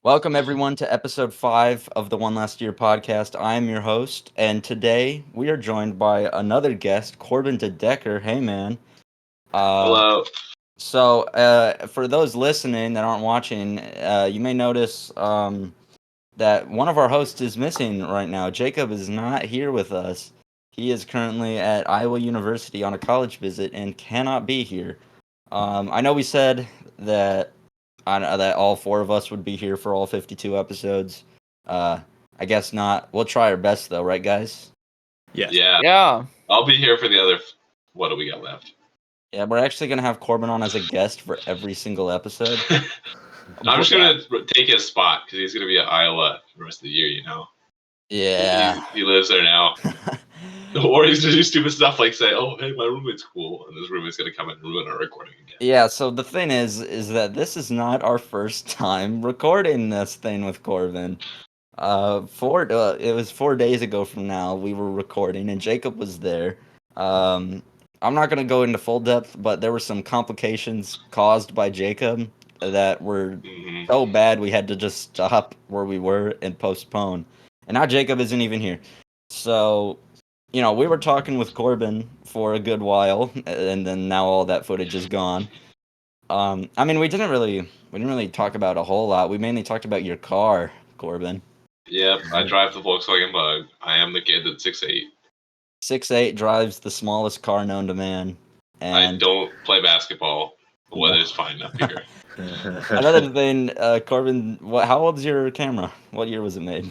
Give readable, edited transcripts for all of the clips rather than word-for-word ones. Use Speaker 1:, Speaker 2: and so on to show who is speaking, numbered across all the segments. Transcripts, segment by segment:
Speaker 1: Welcome, everyone, to episode 5 of the One Last Year podcast. I am your host, and today we are joined by another guest, Corbin DeDecker. Hey, man. Uh,
Speaker 2: Hello.
Speaker 1: for those listening that aren't watching, you may notice that one of our hosts is missing right now. Jacob is not here with us. He is currently at Iowa University on a college visit and cannot be here. I know we said that that all 4 of us would be here for all 52 episodes. I guess not. We'll try our best, though, right, guys?
Speaker 2: Yes.
Speaker 3: Yeah.
Speaker 2: I'll be here for the other. What do we got left?
Speaker 1: Yeah, we're actually going to have Corbin on as a guest for every single episode.
Speaker 2: I'm just going to take his spot because he's going to be at Iowa for the rest of the year,
Speaker 1: Yeah.
Speaker 2: He lives there now. Or he's going to do stupid stuff like say, oh, hey, my roommate's cool. And this roommate's going to come and ruin our recording again.
Speaker 1: Yeah, so the thing is that this is not our first time recording this thing with Corbin. It was 4 days ago from now we were recording, and Jacob was there. I'm not going to go into full depth, but there were some complications caused by Jacob that were so bad we had to just stop where we were and postpone. And now Jacob isn't even here. So, we were talking with Corbin for a good while, and then now all that footage is gone. We didn't really talk about a whole lot. We mainly talked about your car, Corbin.
Speaker 2: Yep, I drive the Volkswagen Bug. I am the kid that's 6'8".
Speaker 1: 6'8", drives the smallest car known to man. And
Speaker 2: I don't play basketball. The weather's fine up here.
Speaker 1: Another thing, Corbin, how old's your camera? What year was it made?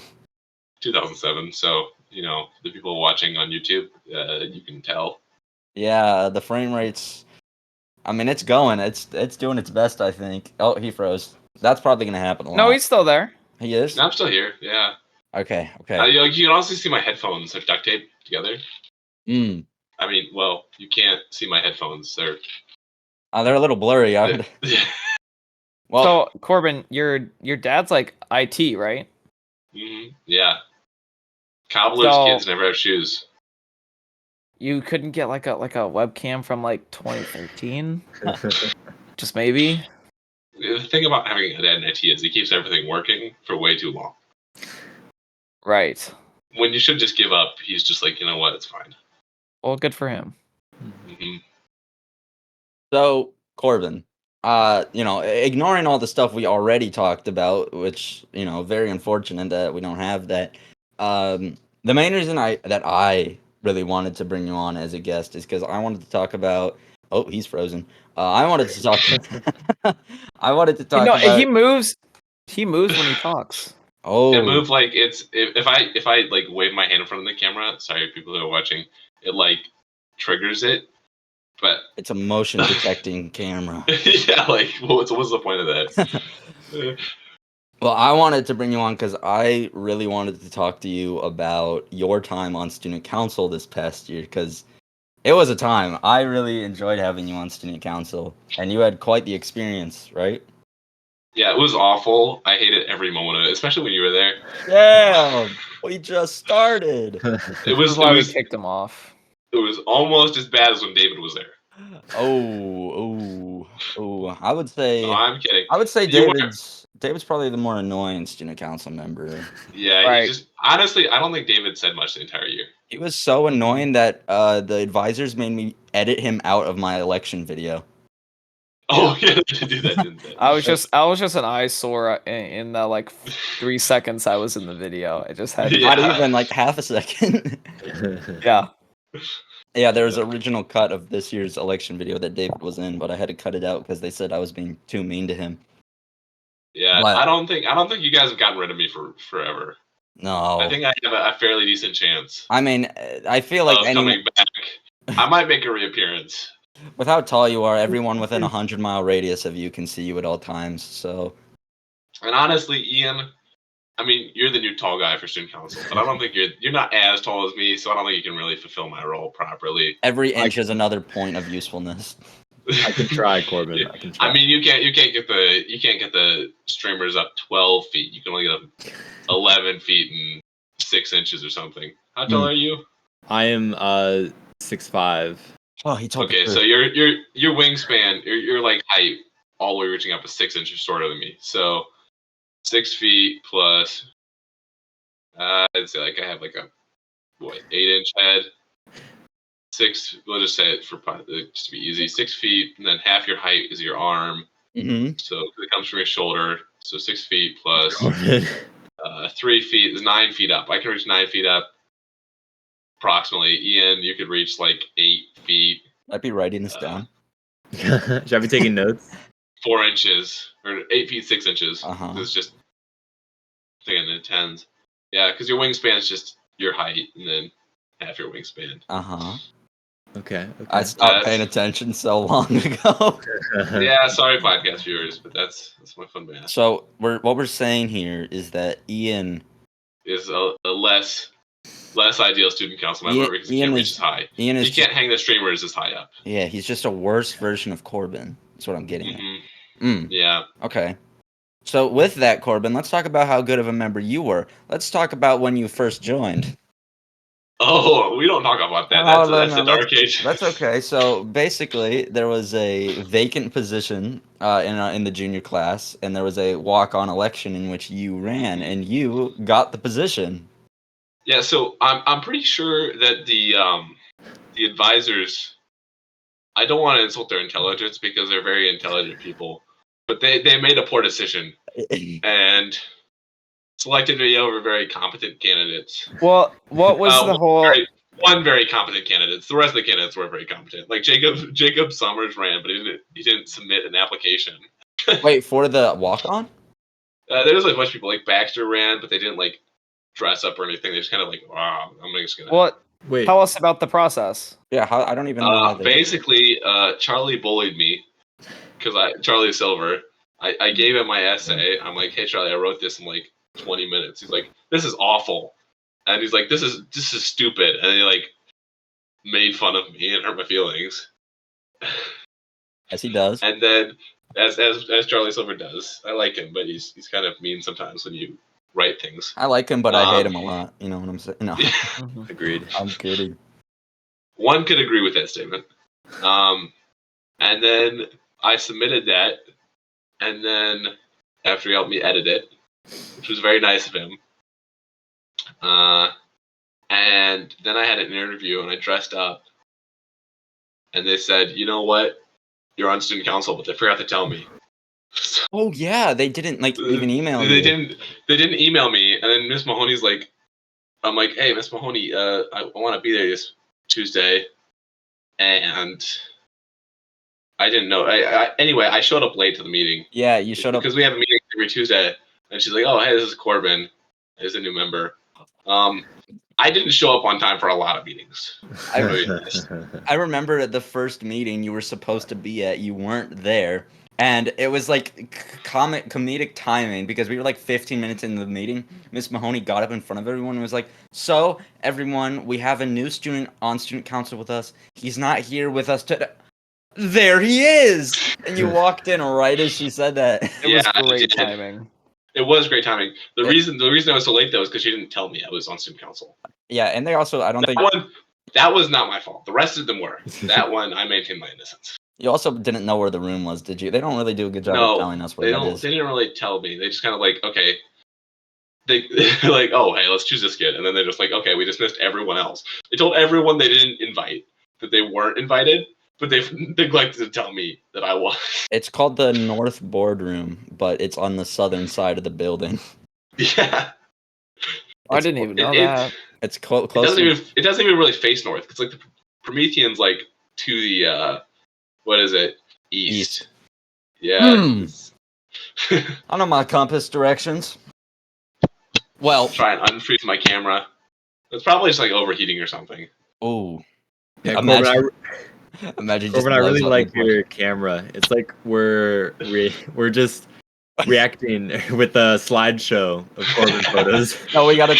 Speaker 2: 2007. So, the people watching on YouTube, you can tell.
Speaker 1: Yeah, the frame rate's... it's going. It's doing its best, I think. Oh, he froze. That's probably going to happen a lot.
Speaker 3: No, he's still there.
Speaker 1: He is?
Speaker 2: No, I'm still here, yeah.
Speaker 1: Okay.
Speaker 2: You can also see my headphones. They're duct taped together.
Speaker 1: You
Speaker 2: can't see my headphones. They're
Speaker 1: a little blurry.
Speaker 2: Yeah.
Speaker 1: Well,
Speaker 3: so Corbin, your dad's like IT, right?
Speaker 2: Yeah. Cobbler's kids never have shoes.
Speaker 3: You couldn't get like a webcam from like 2013? Just maybe?
Speaker 2: The thing about having a dad in IT is he keeps everything working for way too long.
Speaker 3: Right.
Speaker 2: When you should just give up, he's just like, you know what, it's fine.
Speaker 3: Well, good for him.
Speaker 1: So, Corbin, ignoring all the stuff we already talked about, which, very unfortunate that we don't have that. The main reason that I really wanted to bring you on as a guest is because I wanted to talk about... Oh, he's frozen. I wanted to talk... about...
Speaker 3: He moves when he talks.
Speaker 1: Oh.
Speaker 2: It moves like it's... If I like wave my hand in front of the camera, sorry, people who are watching, it like triggers it. But
Speaker 1: it's a motion detecting camera.
Speaker 2: Yeah, what's the point of that?
Speaker 1: Well, I wanted to bring you on because I really wanted to talk to you about your time on student council this past year, because it was a time. I really enjoyed having you on student council, and you had quite the experience, right?
Speaker 2: Yeah, it was awful. I hated every moment of it, especially when you were there.
Speaker 1: Yeah, we just started.
Speaker 3: It was why we kicked him off.
Speaker 2: It was almost as bad as when David was there.
Speaker 1: Oh! I would say.
Speaker 2: No, I'm kidding.
Speaker 1: I would say David's probably the more annoying student council member.
Speaker 2: Yeah, right. Honestly, I don't think David said much the entire year.
Speaker 1: He was so annoying that the advisors made me edit him out of my election video.
Speaker 2: Oh yeah, they did that, didn't they?
Speaker 3: I was just an eyesore in the 3 seconds I was in the video. I just had
Speaker 1: not even half a second.
Speaker 3: Yeah.
Speaker 1: Yeah, there was an original cut of this year's election video that David was in, but I had to cut it out because they said I was being too mean to him.
Speaker 2: Yeah, I don't think you guys have gotten rid of me for forever.
Speaker 1: No.
Speaker 2: I think I have a fairly decent chance.
Speaker 1: I feel like
Speaker 2: coming back. I might make a reappearance.
Speaker 1: With how tall you are, everyone within 100-mile radius of you can see you at all times. So.
Speaker 2: And honestly, Ian, you're the new tall guy for student council, but I don't think you're not as tall as me, so I don't think you can really fulfill my role properly.
Speaker 1: Every inch is another point of usefulness.
Speaker 4: I can try, Corbin.
Speaker 2: Yeah. I can try. You can't get the streamers up 12 feet. You can only get up 11 feet and 6 inches or something. How tall are you?
Speaker 4: I am 6'5".
Speaker 1: Oh, he told
Speaker 2: Okay, so your wingspan, your height, all the way reaching up is 6 inches shorter than me. So 6 feet plus. I'd say like I have like a 8-inch head. 6. We'll just say it for just to be easy. 6 feet, and then half your height is your arm.
Speaker 1: Mm-hmm.
Speaker 2: So it comes from your shoulder. So 6 feet plus
Speaker 4: Corbin.
Speaker 2: 3 feet is 9 feet up. I can reach 9 feet up, approximately. Ian, you could reach like 8 feet.
Speaker 1: I'd be writing this down.
Speaker 4: Should I be taking notes?
Speaker 2: 4 inches or 8 feet 6 inches.
Speaker 1: Uh-huh.
Speaker 2: It's just thinking in tens. Yeah, because your wingspan is just your height, and then half your wingspan.
Speaker 1: Uh-huh.
Speaker 4: Okay.
Speaker 1: I stopped paying attention so long ago.
Speaker 2: Yeah, sorry, podcast viewers, but that's my fun math.
Speaker 1: So what we're saying here is that Ian
Speaker 2: Is a less ideal student council member because he
Speaker 1: Ian
Speaker 2: can't
Speaker 1: is-
Speaker 2: reach as high.
Speaker 1: Ian is
Speaker 2: He can't hang the streamers as high up.
Speaker 1: Yeah, he's just a worse version of Corbin. That's what I'm getting at.
Speaker 2: Mm-hmm. Yeah.
Speaker 1: Okay. So with that, Corbin, let's talk about how good of a member you were. Let's talk about when you first joined.
Speaker 2: Oh, we don't talk about that.
Speaker 1: Oh,
Speaker 2: That's
Speaker 1: no,
Speaker 2: the dark age.
Speaker 1: That's okay. So basically, there was a vacant position in the junior class, and there was a walk-on election in which you ran, and you got the position.
Speaker 2: Yeah, so I'm pretty sure that the advisors, I don't want to insult their intelligence because they're very intelligent people, but they made a poor decision and selected me over very competent candidates.
Speaker 3: Well, what was the whole?
Speaker 2: One very competent candidate. The rest of the candidates were very competent. Like Jacob Summers ran, but he didn't submit an application.
Speaker 1: Wait, for the walk-on?
Speaker 2: There was like a bunch of people. Like Baxter ran, but they didn't like dress up or anything. They just kind of like, wow, I'm just gonna.
Speaker 3: What?
Speaker 4: Wait.
Speaker 3: Tell us about the process.
Speaker 1: Yeah, I don't even know how they
Speaker 2: basically, Charlie bullied me because Charlie Silver. I gave him my essay. I'm like, hey Charlie, I wrote this in like 20 minutes. He's like, this is awful, and he's like, this is stupid, and he like made fun of me and hurt my feelings.
Speaker 1: As he does.
Speaker 2: And then, as Charlie Silver does, I like him, but he's kind of mean sometimes when you write things.
Speaker 1: I like him, but I hate him a lot. You know what I'm saying? No,
Speaker 4: Agreed.
Speaker 1: I'm kidding.
Speaker 2: One could agree with that statement. And then I submitted that, and then after he helped me edit it, which was very nice of him. And then I had an interview, and I dressed up, and they said, you know what? You're on student council, but they forgot to tell me.
Speaker 1: Oh yeah, they didn't like even email
Speaker 2: They
Speaker 1: you.
Speaker 2: didn't email me, and then Miss Mahoney's like, I'm like, hey, Miss Mahoney, I want to be there this Tuesday, and I didn't know. Anyway, I showed up late to the meeting.
Speaker 1: Yeah, you showed up
Speaker 2: because we have a meeting every Tuesday, and she's like, oh, hey, this is Corbin. He's a new member. I didn't show up on time for a lot of meetings.
Speaker 1: I remember at the first meeting you were supposed to be at, you weren't there. And it was like comedic timing because we were like 15 minutes into the meeting. Miss Mahoney got up in front of everyone and was like, so, everyone, we have a new student on student council with us. He's not here with us today. There he is! And you walked in right as she said that.
Speaker 3: It was great timing.
Speaker 2: It was great timing. The reason I was so late though is because she didn't tell me I was on student council.
Speaker 1: Yeah, and they also, I don't think...
Speaker 2: That was not my fault. The rest of them were. That one, I maintained my innocence.
Speaker 1: You also didn't know where the room was, did you? They don't really do a good job of telling us where that is.
Speaker 2: They didn't really tell me. They just kind of like, okay. They're like, oh, hey, let's choose this kid. And then they're just like, okay, we dismissed everyone else. They told everyone they didn't invite that they weren't invited, but they neglected to tell me that I was.
Speaker 1: It's called the North Boardroom, but it's on the southern side of the building.
Speaker 2: Yeah.
Speaker 3: I didn't even know that.
Speaker 1: It's close.
Speaker 2: It doesn't even really face north. It's like the Promethean's like to the what is it? East. Yeah.
Speaker 1: I know my compass directions. Well,
Speaker 2: try and unfreeze my camera. It's probably just like overheating or something.
Speaker 1: Oh.
Speaker 4: Yeah,
Speaker 1: Imagine
Speaker 4: Corbin, I really like your camera. It's like we're just reacting with a slideshow of Corbin photos.
Speaker 1: No, we gotta.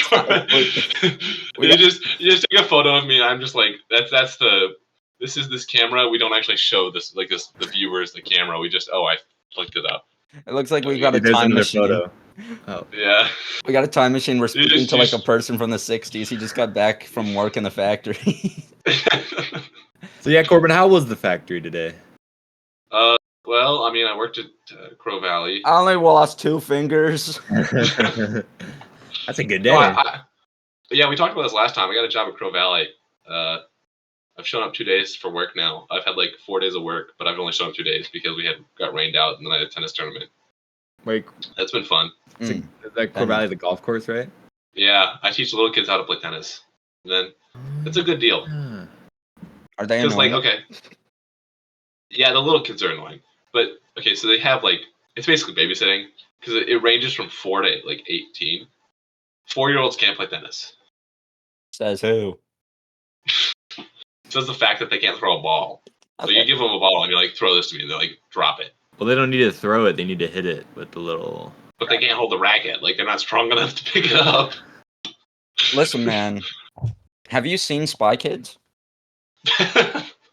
Speaker 2: You just take a photo of me, and I'm just like, this is this camera. We don't actually show this the viewers the camera. We just I flicked it up.
Speaker 1: It looks like we've got a time machine.
Speaker 4: Photo. Oh.
Speaker 2: Yeah.
Speaker 1: We got a time machine. We're speaking to like a person from the 60s. He just got back from work in the factory.
Speaker 4: So yeah, Corbin, how was the factory today?
Speaker 2: Well, I mean, I worked at Crow Valley.
Speaker 1: I only lost 2 fingers.
Speaker 4: That's a good day.
Speaker 2: No, yeah, we talked about this last time. I got a job at Crow Valley. I've shown up 2 days for work now. I've had like 4 days of work, but I've only shown up 2 days because we got rained out, and then I had a tennis tournament.
Speaker 4: Wait,
Speaker 2: That's been fun.
Speaker 4: is that Corbin Valley, the golf course, right?
Speaker 2: Yeah, I teach the little kids how to play tennis. And then it's a good deal.
Speaker 1: Are they
Speaker 2: Because
Speaker 1: annoying?
Speaker 2: like, okay, yeah, the little kids are annoying, but okay, so they have like it's basically babysitting because it ranges from 4 to like 18. 4-year-olds can't play tennis.
Speaker 1: Says who?
Speaker 2: So it's the fact that they can't throw a ball. So
Speaker 1: Okay.
Speaker 2: you give them a ball and you're like, throw this to me, and they're like, drop it.
Speaker 4: Well, they don't need to throw it; they need to hit it with the little.
Speaker 2: But they can't hold the racket. Like they're not strong enough to pick it up.
Speaker 1: Listen, man. Have you seen Spy Kids?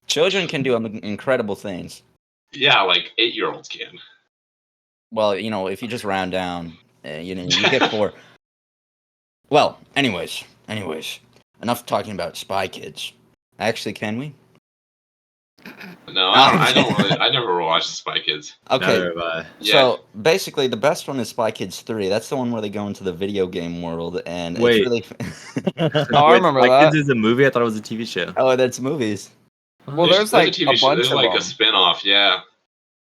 Speaker 1: Children can do incredible things.
Speaker 2: Yeah, like 8-year-olds can.
Speaker 1: Well, if you just round down, you get 4. Well, anyways, enough talking about Spy Kids. Actually, can we?
Speaker 2: No, I never watched the Spy Kids.
Speaker 1: Okay.
Speaker 4: Neither have I.
Speaker 2: Yeah.
Speaker 1: So basically, the best one is Spy Kids 3. That's the one where they go into the video game world, and
Speaker 4: Wait.
Speaker 1: it's really.
Speaker 3: Oh, I remember
Speaker 4: Spy
Speaker 3: that.
Speaker 4: Kids is a movie. I thought it was a TV show.
Speaker 1: Oh, that's movies.
Speaker 3: Well, there's like a bunch
Speaker 2: There's
Speaker 3: of
Speaker 2: like
Speaker 3: them.
Speaker 2: a spin-off, yeah.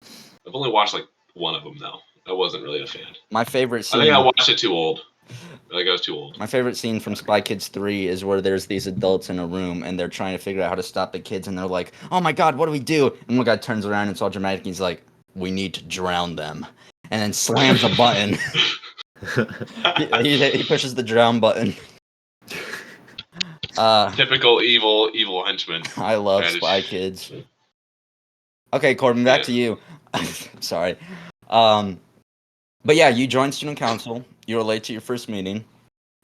Speaker 2: I've only watched like one of them though. I wasn't really a fan.
Speaker 1: My favorite
Speaker 2: I
Speaker 1: scene.
Speaker 2: think I watched it too old. Like I was too old.
Speaker 1: My favorite scene from Spy Kids 3 is where there's these adults in a room and they're trying to figure out how to stop the kids, and they're like, "Oh my god, what do we do?" And one guy turns around and it's all dramatic and he's like, "We need to drown them," and then slams a button. he pushes the drown button.
Speaker 2: Typical evil henchman.
Speaker 1: I love
Speaker 2: That is-
Speaker 1: Spy Kids. Okay, Corbin, back to you. Sorry. But yeah, you joined student council. You were late to your first meeting,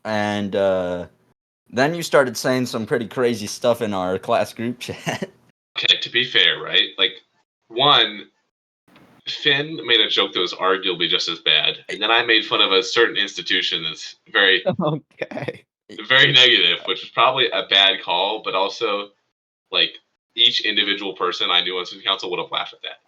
Speaker 1: and then you started saying some pretty crazy stuff in our class group chat.
Speaker 2: Okay, to be fair, right? Like, one, Finn made a joke that was arguably just as bad, and then I made fun of a certain institution that's very,
Speaker 3: Okay.
Speaker 2: very negative, which was probably a bad call, but also, like, each individual person I knew on student council would have laughed at that.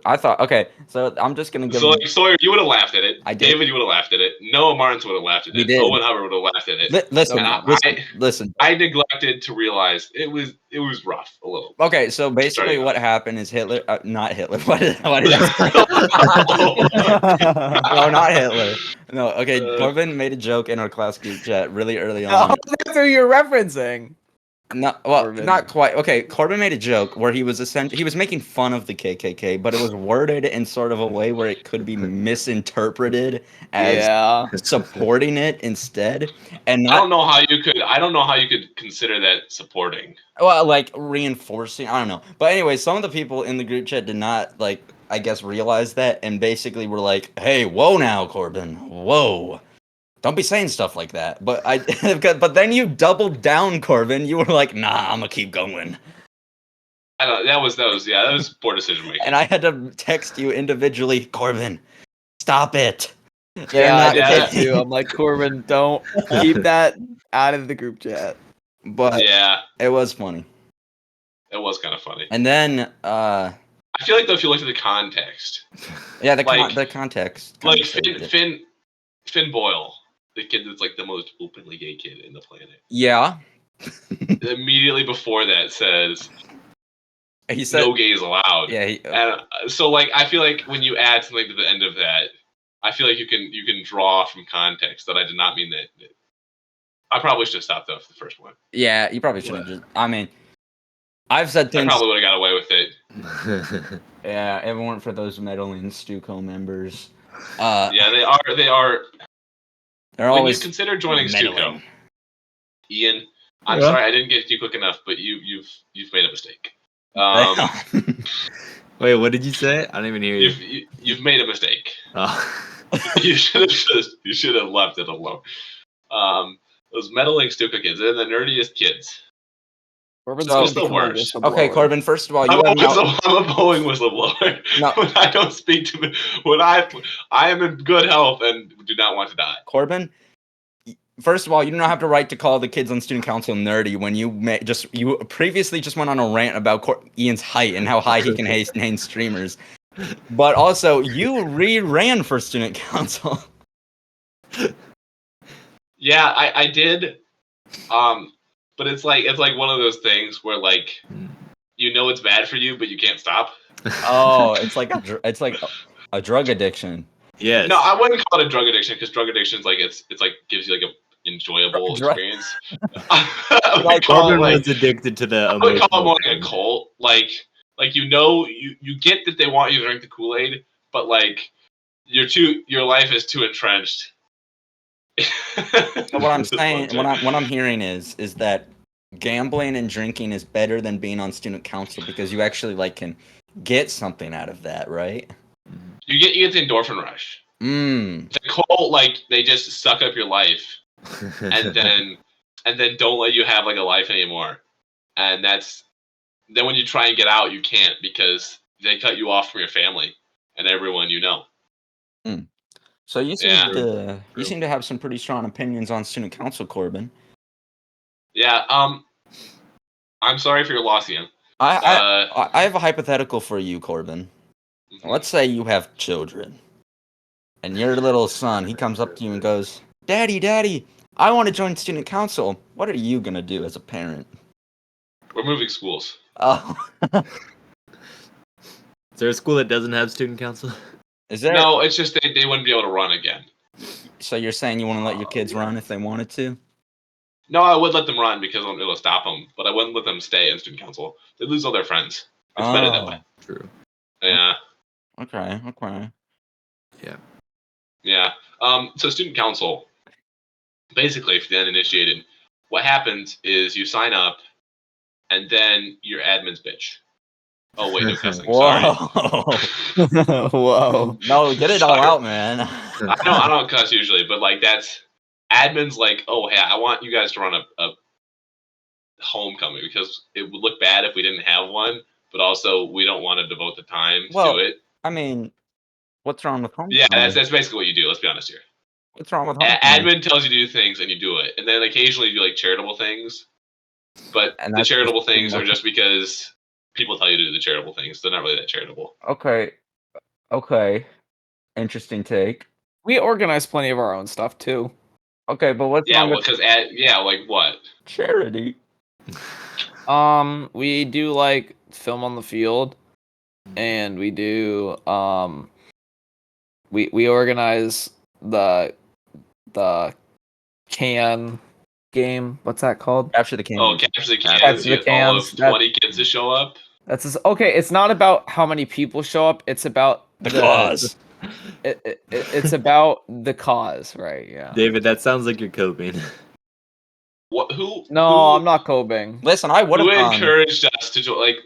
Speaker 1: I thought, okay, so I'm just gonna give.
Speaker 2: So, like, Sawyer, you would have laughed at it.
Speaker 1: I did.
Speaker 2: David, you would have laughed at it. Noah Martins would have laughed at
Speaker 1: We
Speaker 2: it.
Speaker 1: did.
Speaker 2: Owen Hubbard would have laughed at it.
Speaker 1: Listen,
Speaker 2: And
Speaker 1: listen.
Speaker 2: I neglected to realize it was rough a little.
Speaker 1: Okay, so basically,
Speaker 2: Starting
Speaker 1: what
Speaker 2: off.
Speaker 1: happened is Hitler, not Hitler. What did I say? No, not Hitler. No, okay. Corbin made a joke in our class group chat really early on.
Speaker 3: Oh, that's who you're referencing.
Speaker 1: No, well,
Speaker 3: Corbin.
Speaker 1: not quite. Okay, Corbin made a joke where he was making fun of the KKK, but it was worded in sort of a way where it could be misinterpreted as
Speaker 3: Yeah.
Speaker 1: supporting it instead, and
Speaker 2: I don't
Speaker 1: not
Speaker 2: know how you could consider that supporting.
Speaker 1: well, like reinforcing. I don't know, but anyway, some of the people in the group chat did not I guess realize that, and basically were like, "Hey, whoa, now, Corbin, whoa." Don't be saying stuff like that. But but then you doubled down, Corbin. You were like, "Nah, I'm gonna keep going."
Speaker 2: I don't. That was poor decision making.
Speaker 1: And I had to text you individually, Corbin, stop it.
Speaker 3: Yeah, I
Speaker 1: not
Speaker 3: did that
Speaker 1: kidding.
Speaker 3: too. I'm like, Corbin, don't keep that out of the group chat.
Speaker 1: But
Speaker 2: Yeah,
Speaker 1: it was funny.
Speaker 2: it was kind of funny.
Speaker 1: And then,
Speaker 2: I feel like though, if you look at the context,
Speaker 1: yeah, the
Speaker 2: Like-
Speaker 1: context.
Speaker 2: like
Speaker 1: saved it.
Speaker 2: Finn Boyle, the kid that's like the most openly gay kid in the planet.
Speaker 1: Yeah.
Speaker 2: Immediately before that says
Speaker 1: He said,
Speaker 2: no gays allowed.
Speaker 1: yeah,
Speaker 2: And so like I feel like when you add something to the end of that, I feel like you can draw from context that I did not mean that. I probably should have stopped off the first one.
Speaker 1: yeah, you probably should have just, I mean, I've said
Speaker 2: I
Speaker 1: things,
Speaker 2: probably would have got away with it.
Speaker 1: yeah, if it weren't for those meddling Stuco members.
Speaker 2: Yeah, they are.
Speaker 1: They're
Speaker 2: When
Speaker 1: always
Speaker 2: you consider joining
Speaker 1: meddling.
Speaker 2: Stuco, Ian, I'm
Speaker 4: Yeah.
Speaker 2: sorry I didn't get to you quick enough, but you've made a mistake.
Speaker 4: Wait, what did you say? I didn't even hear you.
Speaker 2: You've made a mistake.
Speaker 4: Oh.
Speaker 2: you should have left it alone. Those meddling Stuka kids, they're the nerdiest kids.
Speaker 3: Corbin's
Speaker 1: So-
Speaker 3: gonna
Speaker 2: It's the
Speaker 3: become a
Speaker 2: worst.
Speaker 3: whistleblower.
Speaker 1: Okay, Corbin, first of all, you
Speaker 2: I'm
Speaker 1: have no,
Speaker 2: a Boeing whistleblower.
Speaker 1: No.
Speaker 2: When I don't speak to me, when I am in good health and do not want to die.
Speaker 1: Corbin, first of all, you do not have the right to call the kids on student council nerdy when you you previously just went on a rant about Ian's height and how high he can hang streamers. But also, you ran for student council.
Speaker 2: Yeah, I did. But it's like one of those things where like you know it's bad for you, but you can't stop.
Speaker 1: Oh, it's like a drug addiction.
Speaker 4: Yes.
Speaker 2: No, I wouldn't call it a drug addiction because drug addiction is like it's like gives you like a enjoyable
Speaker 1: Drug-
Speaker 2: experience. I would
Speaker 1: Like
Speaker 2: call it
Speaker 4: Corbin
Speaker 2: like
Speaker 4: was addicted to the
Speaker 2: I would call it
Speaker 4: emotional
Speaker 2: more like a
Speaker 4: pain.
Speaker 2: cult. Like you get that they want you to drink the Kool-Aid, but like your life is too entrenched.
Speaker 1: So what I'm saying, what I'm hearing is that gambling and drinking is better than being on student council because you actually like can get something out of that, right?
Speaker 2: you get the endorphin rush.
Speaker 1: Mm.
Speaker 2: The cult, like they just suck up your life and then don't let you have like a life anymore. And then when you try and get out, you can't because they cut you off from your family and everyone you know.
Speaker 1: So you seem
Speaker 2: Yeah.
Speaker 1: to have some pretty strong opinions on student council, Corbin.
Speaker 2: Yeah. I'm sorry for your loss, Ian.
Speaker 1: I have a hypothetical for you, Corbin.
Speaker 2: Mhm.
Speaker 1: Let's say you have children, and your little son, he comes up to you and goes, Daddy, I want to join student council. What are you going to do as a parent?
Speaker 2: We're moving schools.
Speaker 1: Oh,
Speaker 4: Is there a school that doesn't have student council?
Speaker 1: is there?
Speaker 2: No, it's just they wouldn't be able to run again.
Speaker 1: So you're saying you want to let your kids run if they wanted to?
Speaker 2: No, I would let them run because it'll stop them, but I wouldn't let them stay in student council. They lose all their friends. It's better that way.
Speaker 4: True.
Speaker 2: Yeah.
Speaker 1: Okay.
Speaker 2: Yeah. So student council, basically, if you're uninitiated, what happens is you sign up, and then your admin's bitch. Oh wait, no cussing. Sorry.
Speaker 1: Whoa.
Speaker 3: Whoa.
Speaker 1: No, get it all
Speaker 2: Sorry.
Speaker 1: out, man.
Speaker 2: I don't cuss usually, but like that's admin's like, oh hey, I want you guys to run a homecoming because it would look bad if we didn't have one, but also we don't want to devote the time
Speaker 1: Well,
Speaker 2: to it.
Speaker 1: I mean, what's wrong with homecoming?
Speaker 2: Yeah, that's basically what you do. Let's be honest here.
Speaker 1: What's wrong with homecoming?
Speaker 2: Admin tells you to do things and you do it, and then occasionally you do like charitable things. But
Speaker 1: And
Speaker 2: the
Speaker 1: that's
Speaker 2: charitable
Speaker 1: just-
Speaker 2: things are just because people tell you to do the charitable things. They're not really that charitable.
Speaker 1: Okay. Interesting take.
Speaker 3: We organize plenty of our own stuff too.
Speaker 1: Okay, but what's
Speaker 2: Yeah,
Speaker 1: wrong
Speaker 2: well,
Speaker 1: with
Speaker 2: because like what?
Speaker 1: charity?
Speaker 3: We do like film on the field, and we do we organize the can game. What's that called?
Speaker 1: Capture the can.
Speaker 2: Oh, capture the cans.
Speaker 3: Capture the
Speaker 2: You get all
Speaker 3: cans,
Speaker 2: of
Speaker 3: that-
Speaker 2: 20 kids to show up.
Speaker 3: Okay. It's not about how many people show up. It's about
Speaker 1: The cause.
Speaker 3: It's about the cause, right? Yeah.
Speaker 4: David, that sounds like you're coping.
Speaker 2: What? Who?
Speaker 3: No,
Speaker 2: who,
Speaker 3: I'm not coping.
Speaker 1: Listen, I would
Speaker 2: Who
Speaker 1: have gone.
Speaker 2: encouraged us to join? Like,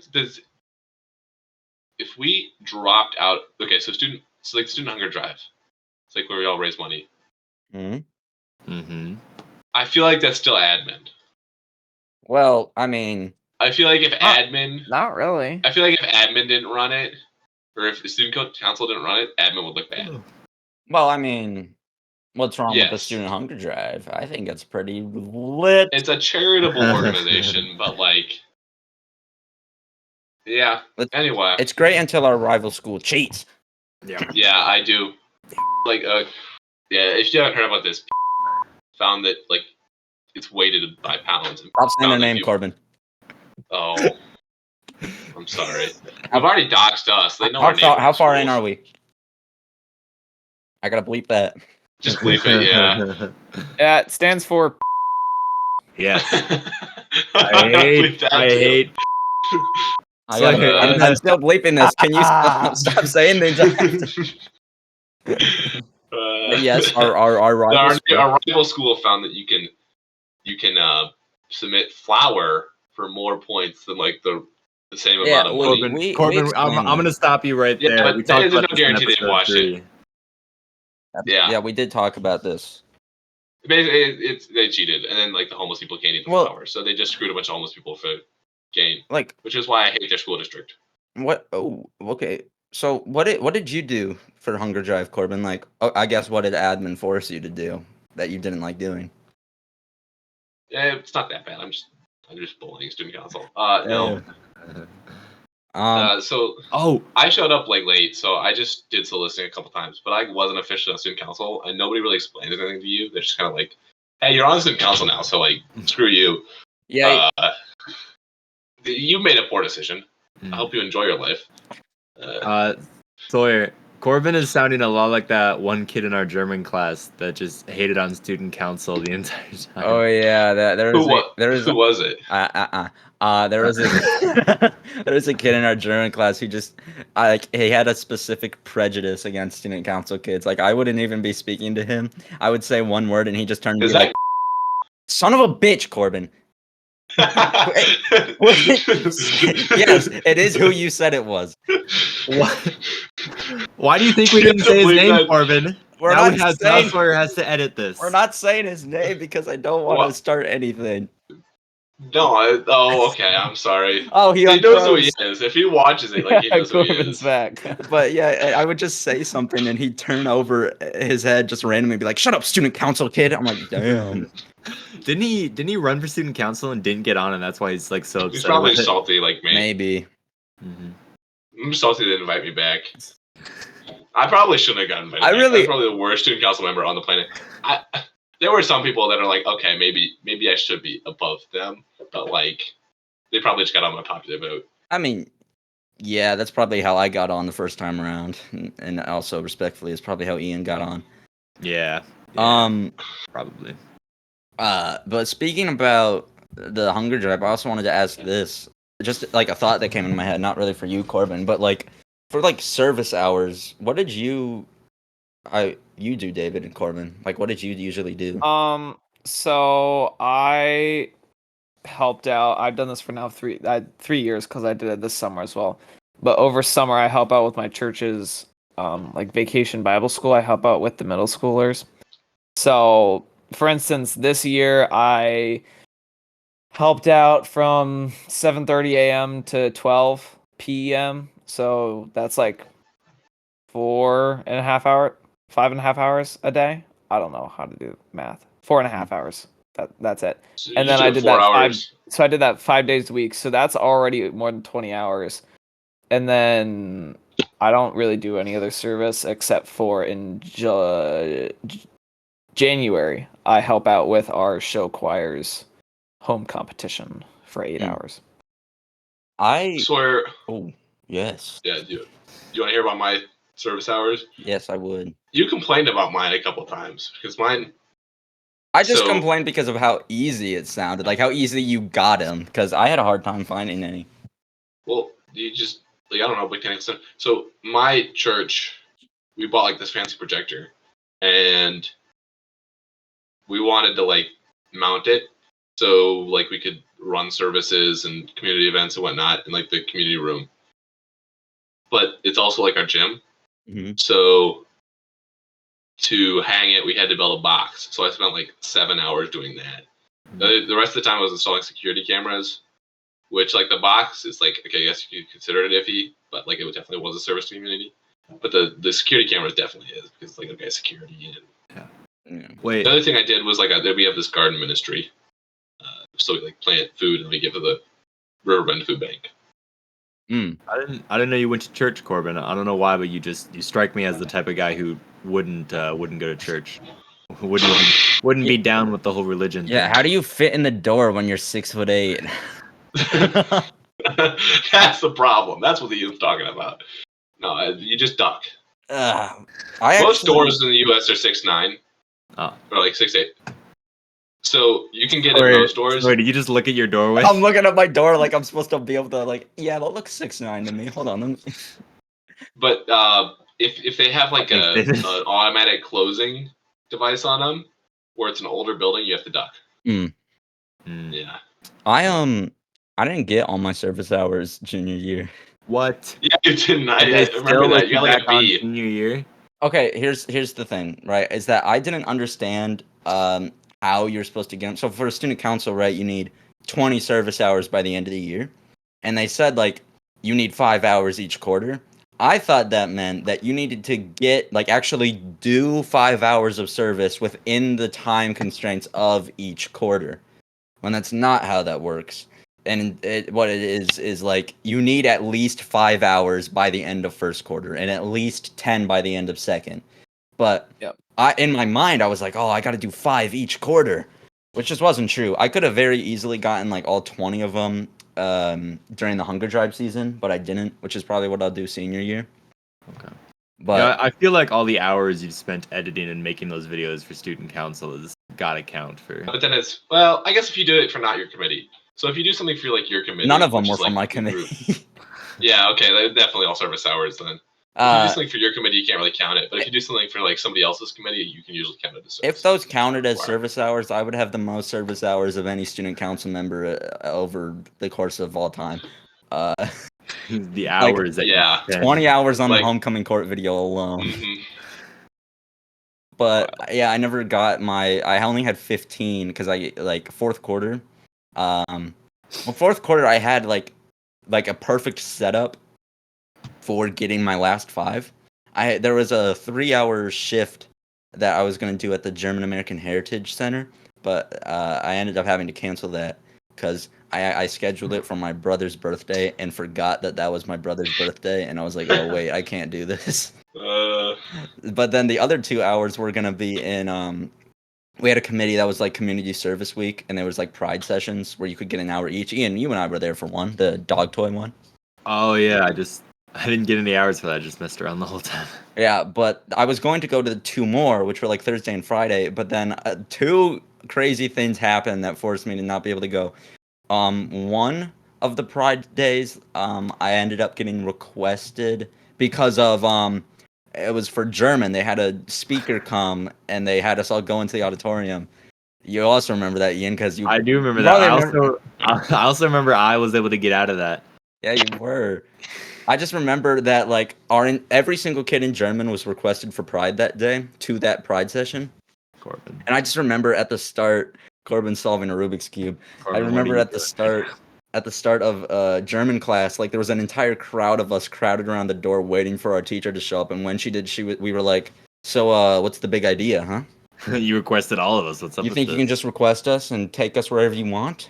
Speaker 2: if we dropped out, okay, so student hunger drive. It's like where we all raise money.
Speaker 1: Mhm.
Speaker 4: Mm-hmm.
Speaker 2: I feel like that's still admin.
Speaker 1: Well, I mean,
Speaker 2: I feel like if admin,
Speaker 3: Not really.
Speaker 2: I feel like if admin didn't run it, or if the student council didn't run it, admin would look bad.
Speaker 1: what's wrong with the
Speaker 2: Yes.
Speaker 1: student hunger drive? I think it's pretty lit.
Speaker 2: It's a charitable organization, but like, yeah. Anyway,
Speaker 1: It's great until our rival school cheats.
Speaker 2: yeah, I do. Like, yeah, if you haven't heard about this, found that like it's weighted by pounds. And
Speaker 1: Stop saying their
Speaker 2: found that
Speaker 1: name, Corbin.
Speaker 2: Oh, I'm sorry. I've already doxed us. They know our name.
Speaker 1: How far in are we? I gotta bleep that.
Speaker 2: Just bleep it, yeah.
Speaker 3: Yeah, it stands for.
Speaker 4: Yes.
Speaker 2: I
Speaker 4: I hate.
Speaker 1: I
Speaker 4: like
Speaker 1: gotta, I'm still bleeping this. Can you stop saying the Yes, our rival school.
Speaker 2: Our rival school found that you can submit flour for more points than like the same amount of money.
Speaker 4: Corbin, I'm gonna stop you right
Speaker 2: Yeah,
Speaker 4: there.
Speaker 2: but
Speaker 4: We talked
Speaker 2: there's
Speaker 4: about
Speaker 2: no
Speaker 4: this in
Speaker 2: guarantee they
Speaker 4: episode
Speaker 2: watch it.
Speaker 4: 3.
Speaker 2: Yeah.
Speaker 1: Yeah, we did talk about this.
Speaker 2: Basically, they cheated, and then like the homeless people can't eat the flour, so they just screwed a bunch of homeless people for gain.
Speaker 1: Like,
Speaker 2: which is why I hate their school district.
Speaker 1: What? Oh, okay. So what did you do for Hunger Drive, Corbin? Like, I guess what did admin force you to do that you didn't like doing?
Speaker 2: Yeah, it's not that bad. I'm just bullying student council. No. So
Speaker 4: Oh,
Speaker 2: I showed up like late, so I just did soliciting a couple times, but I wasn't officially on student council, and nobody really explained anything to you. They're just kind of like, "Hey, you're on student council now, so like, screw you."
Speaker 1: Yeah,
Speaker 2: You made a poor decision. I hope you enjoy your life.
Speaker 4: Sawyer, Corbin is sounding a lot like that one kid in our German class that just hated on student council the entire time.
Speaker 3: Oh yeah, there was
Speaker 2: Who was it?
Speaker 1: there was there was a kid in our German class who just like he had a specific prejudice against student council kids. Like I wouldn't even be speaking to him. I would say one word and he just turned to
Speaker 2: Is
Speaker 1: me
Speaker 2: that
Speaker 1: like, "Son of a bitch, Corbin." Yes, it is who you said it was.
Speaker 4: Why do you think we didn't say his name, Corbin?
Speaker 1: We're
Speaker 4: now
Speaker 1: not
Speaker 4: now
Speaker 1: saying
Speaker 4: Sawyer has to edit this.
Speaker 1: we're not saying his name because I don't want to start anything.
Speaker 2: No, okay, I'm sorry.
Speaker 1: Oh, he
Speaker 2: knows who he is. If he watches it, like he knows who he
Speaker 3: Corbin's
Speaker 2: is.
Speaker 3: back.
Speaker 1: But yeah, I would just say something and he'd turn over his head just randomly and be like, "Shut up, student council kid." I'm like, damn.
Speaker 4: Didn't he run for student council and didn't get on, and that's why he's like so upset?
Speaker 2: He's probably
Speaker 4: with it?
Speaker 2: salty like me.
Speaker 1: Maybe.
Speaker 2: I'm salty they didn't invite me back. I probably shouldn't have gotten invited back. I'm probably the worst student council member on the planet. There were some people that are like, okay, maybe I should be above them, but like, they probably just got on my popular vote.
Speaker 1: I mean, yeah, that's probably how I got on the first time around, and also respectfully, it's probably how Ian got on.
Speaker 4: Yeah.
Speaker 1: Probably. But speaking about the hunger drive, I also wanted to ask this, just like a thought that came into my head, not really for you, Corbin, but like for like service hours, what did you do, David and Corbin? Like, what did you usually do?
Speaker 3: So I helped out. I've done this for now 3 years because I did it this summer as well. But over summer, I help out with my church's like vacation Bible school. I help out with the middle schoolers. So, for instance, this year I helped out from 7:30 a.m. to 12 p.m. So that's like 5.5 hours a day. I don't know how to do math. 4.5 hours. That's it.
Speaker 2: So
Speaker 3: and then I did that
Speaker 2: 5.
Speaker 3: So I did that 5 days a week. So that's already more than 20 hours. And then I don't really do any other service except for in January. I help out with our show choir's home competition for 8 hours.
Speaker 1: I
Speaker 2: swear.
Speaker 1: Oh, yes.
Speaker 2: Yeah, do you want to hear about my service hours?
Speaker 1: Yes, I would.
Speaker 2: You complained about mine a couple times because mine.
Speaker 1: I just complained because of how easy it sounded, like how easy you got him, because I had a hard time finding any.
Speaker 2: Well, you just like I don't know, but can extend. So my church, we bought like this fancy projector, and we wanted to like mount it so like we could run services and community events and whatnot in like the community room. But it's also like our gym, so to hang it, we had to build a box. So I spent like 7 hours doing that. The rest of the time I was installing security cameras, which like the box is like, okay, I guess you could consider it iffy, but like it definitely was a service to community. But the security cameras definitely is because like, okay, security. And
Speaker 4: Wait.
Speaker 2: The other thing I did was like we have this garden ministry. So we like plant food and we give to the Riverbend Food Bank.
Speaker 4: I didn't know you went to church, Corbin. I don't know why, but you strike me as the type of guy who wouldn't go to church. Wouldn't be down with the whole religion thing.
Speaker 1: How do you fit in the door when you're 6'8"?
Speaker 2: That's the problem. That's what the youth's talking about. No, you just duck. Most doors in the U.S. are 6'9", or like 6'8". So you can get in most doors.
Speaker 4: Wait, did you just look at your doorway?
Speaker 1: I'm looking at my door like I'm supposed to be able to that looks 6'9" to me. Hold on.
Speaker 2: But if they have like an automatic closing device on them, or it's an older building, you have to duck. Yeah.
Speaker 1: I didn't get all my service hours junior year.
Speaker 4: What?
Speaker 2: Yeah, you didn't. I remember that. You got like a B.
Speaker 4: Senior year.
Speaker 1: Okay, here's the thing, right? Is that I didn't understand how you're supposed to get them. So for a student council, right, you need 20 service hours by the end of the year. And they said, like, you need 5 hours each quarter. I thought that meant that you needed to get, like, actually do 5 hours of service within the time constraints of each quarter. When that's not how that works. And what it is like you need at least 5 hours by the end of first quarter and at least 10 by the end of second. But
Speaker 3: Yep.
Speaker 1: in my mind, I was like, oh, I got to do 5 each quarter, which just wasn't true. I could have very easily gotten like all 20 of them during the Hunger Drive season, but I didn't, which is probably what I'll do senior year.
Speaker 4: Okay.
Speaker 1: But
Speaker 4: Yeah, I feel like all the hours you've spent editing and making those videos for student council has gotta count for.
Speaker 2: But then it's, well, I guess if you do it for not your committee. So if you do something for like your committee,
Speaker 1: none of them
Speaker 2: which
Speaker 1: were
Speaker 2: is,
Speaker 1: from
Speaker 2: like,
Speaker 1: my
Speaker 2: the group-
Speaker 1: committee.
Speaker 2: Yeah, okay, they're definitely all service hours then. If you do something for your committee, you can't really count it. But if you do something for like somebody else's committee, you can usually count it as service.
Speaker 1: If those counted as
Speaker 2: Wow.
Speaker 1: service hours, I would have the most service hours of any student council member over the course of all time.
Speaker 4: The hours that
Speaker 2: yeah.
Speaker 4: you spend.
Speaker 1: 20 hours on
Speaker 2: Like-
Speaker 1: the homecoming court video alone.
Speaker 2: Mhm.
Speaker 1: But yeah, I never got I only had 15 because I like fourth quarter. Fourth quarter I had like a perfect setup for getting my last 5. There was a 3-hour shift that I was going to do at the German American Heritage Center, but I ended up having to cancel that because I scheduled it for my brother's birthday and forgot that was my brother's birthday, and I was like, oh wait, I can't do this. But then the other 2 hours were gonna be in we had a committee that was like community service week, and there was like pride sessions where you could get an hour each. Ian, you and I were there for one, the dog toy one.
Speaker 4: Oh yeah, I didn't get any hours for that. I just messed around the whole time.
Speaker 1: Yeah, but I was going to go to the 2 more, which were like Thursday and Friday, but then 2 crazy things happened that forced me to not be able to go. One of the pride days, I ended up getting requested because of it was for German. They had a speaker come and they had us all go into the auditorium. You also remember that, Ian, because you.
Speaker 4: I do remember
Speaker 1: you
Speaker 4: that.
Speaker 1: probably
Speaker 4: I also remember I was able to get out of that.
Speaker 1: Yeah, you were. I just remember that like every single kid in German was requested for Pride that day to that Pride session.
Speaker 4: Corbin.
Speaker 1: And I just remember at the start, Corbin solving a Rubik's Cube.
Speaker 4: Corbin,
Speaker 1: I remember at the start of German class, like there was an entire crowd of us crowded around the door waiting for our teacher to show up. And when she did, we were like, "So, what's the big idea, huh?
Speaker 4: You requested all of us. What's up?
Speaker 1: You
Speaker 4: with
Speaker 1: think you
Speaker 4: this?
Speaker 1: can just request us and take us wherever you want?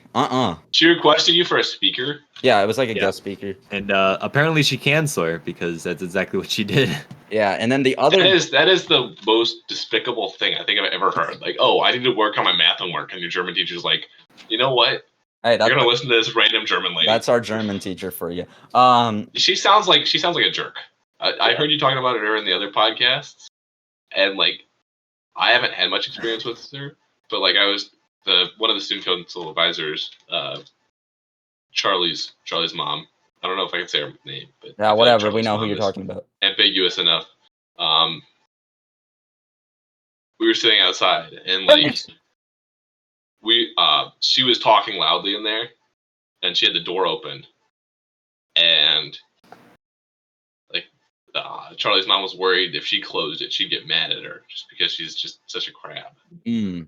Speaker 2: She requested you for a speaker.
Speaker 1: Yeah, it was like a
Speaker 4: Yeah.
Speaker 1: guest speaker.
Speaker 4: And apparently she can swear because that's exactly what she did.
Speaker 1: Yeah, and then the other.
Speaker 2: That is the most despicable thing I think I've ever heard. Like, oh, I need to work on my math homework, and your German teacher's like, you know what?
Speaker 1: Hey,
Speaker 2: You're gonna listen to this random German lady.
Speaker 1: that's our German teacher for you.
Speaker 2: She sounds like a jerk. I heard you talking about it in the other podcasts, and like, I haven't had much experience with her, but like I was one of the student council advisors, Charlie's mom. I don't know if I can say her name, but
Speaker 1: Yeah,
Speaker 2: I feel
Speaker 1: whatever.
Speaker 2: like
Speaker 1: We
Speaker 2: Charlie's
Speaker 1: know who
Speaker 2: mom
Speaker 1: you're
Speaker 2: is
Speaker 1: talking about.
Speaker 2: ambiguous enough. We were sitting outside, and like she was talking loudly in there, and she had the door open, and like Charlie's mom was worried if she closed it, she'd get mad at her just because she's just such a crab. The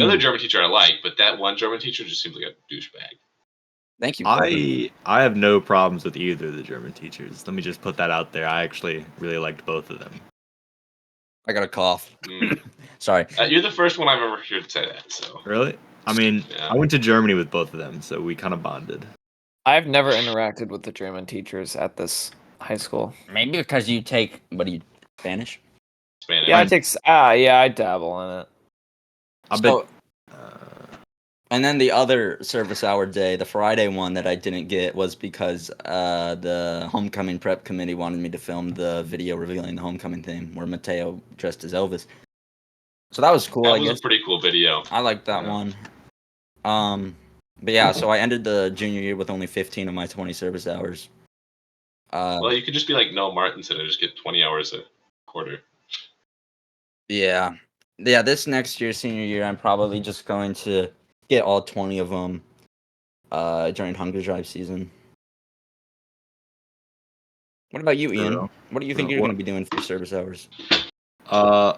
Speaker 2: other German teacher I like, but that one German teacher just seems like a douchebag.
Speaker 1: Thank you. Corbin.
Speaker 4: I have no problems with either of the German teachers. Let me just put that out there. I actually really liked both of them.
Speaker 1: I got a cough. Sorry.
Speaker 2: You're the first one I've ever heard say that. So
Speaker 4: Really? I mean,
Speaker 2: Yeah.
Speaker 4: I went to Germany with both of them, so we kind of bonded.
Speaker 3: I've never interacted with the German teachers at this high school.
Speaker 1: Maybe because you take Spanish?
Speaker 2: Spanish.
Speaker 3: Yeah, I dabble in it.
Speaker 4: I
Speaker 1: So-
Speaker 4: bet.
Speaker 1: And then the other service hour day, the Friday one that I didn't get was because the homecoming prep committee wanted me to film the video revealing the homecoming theme where Mateo dressed as Elvis. So that was cool,
Speaker 2: That
Speaker 1: I
Speaker 2: was
Speaker 1: guess.
Speaker 2: a pretty cool video.
Speaker 1: I liked that
Speaker 2: Yeah.
Speaker 1: one. But yeah, so I ended the junior year with only 15 of my 20 service hours.
Speaker 2: Well, you could just be like Noah Martinson and just get 20 hours a quarter.
Speaker 1: Yeah. Yeah, this next year, senior year, I'm probably just going to get all 20 of them during Hunger Drive season. What about you, Ian?
Speaker 4: True.
Speaker 1: What do you think you're going to be doing for your service hours?
Speaker 4: I